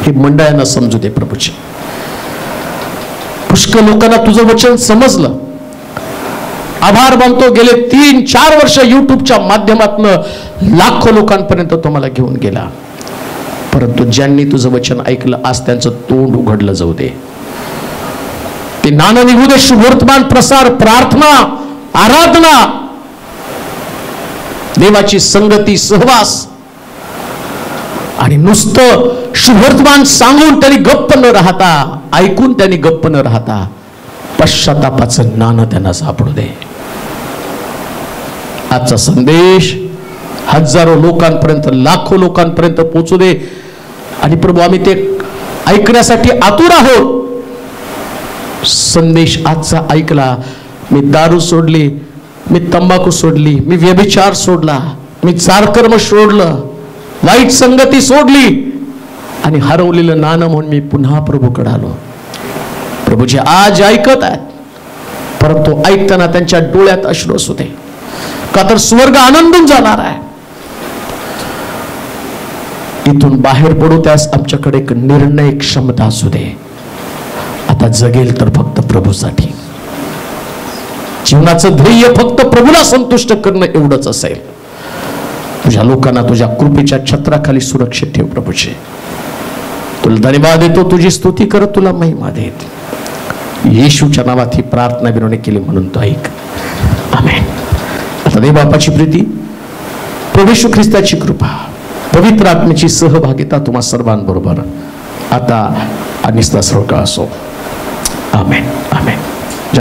हे मंडळांना समजू दे प्रभूचे. पुष्कळ लोकांना तुझं वचन समजलं. आभार मानतो, गेले 3-4 वर्ष युट्यूबच्या माध्यमातून लाखो लोकांपर्यंत तो मला घेऊन गेला. परंतु ज्यांनी तुझं वचन ऐकलं आज त्यांचं तोंड उघडलं जाऊ दे. ते नाणं निघू दे. शुभवर्तमान प्रसार, प्रार्थना, आराधना, देवाची संगती, सहवास आणि नुसतं शुभवर्तमान सांगून त्यांनी गप्प न राहता, ऐकून त्यांनी गप्प न राहता पश्चातापाचं नाणं त्यांना सापडू दे. आजचा संदेश हजारो लोकांपर्यंत, लाखो लोकांपर्यंत पोहोचू दे. आणि प्रभू आम्ही ते ऐकण्यासाठी आतुर आहोत. संदेश आजचा ऐकला, मी दारू सोडली, मी तंबाखू सोडली, मी व्यभिचार सोडला, मी चारकर्म सोडलं, वाईट संगती सोडली आणि हरवलेलं नाणं म्हणून मी पुन्हा प्रभूकडे आलो. प्रभूजी आज ऐकत आहेत, परंतु ऐकताना त्यांच्या डोळ्यात अश्रू असू दे, का तर स्वर्ग आनंदून जाणार आहे. इथून बाहेर पडू त्यास आमच्याकडे एक निर्णय क्षमता असू दे. आता जगेल तर फक्त प्रभूसाठी, जीवनाचं ध्येय फक्त प्रभूला संतुष्ट करणं एवढंच असेल. तुझ्या लोकांना तुझ्या कृपेच्या छत्राखाली सुरक्षित ठेव प्रभूचे. तुला धन्यवाद देतो, तुझी स्तुती करत तुला महिमा देत. येशूच्या नावात ही प्रार्थना विनवणी केली म्हणून तो ऐक. आमेन. आता देव बापाची प्रीती, प्रभू येशू ख्रिस्ताची कृपा, पवित्र आत्म्याची सहभागिता तुम्हा सर्वांबरोबर आता आणि सदा असो. आमेन. आमेन.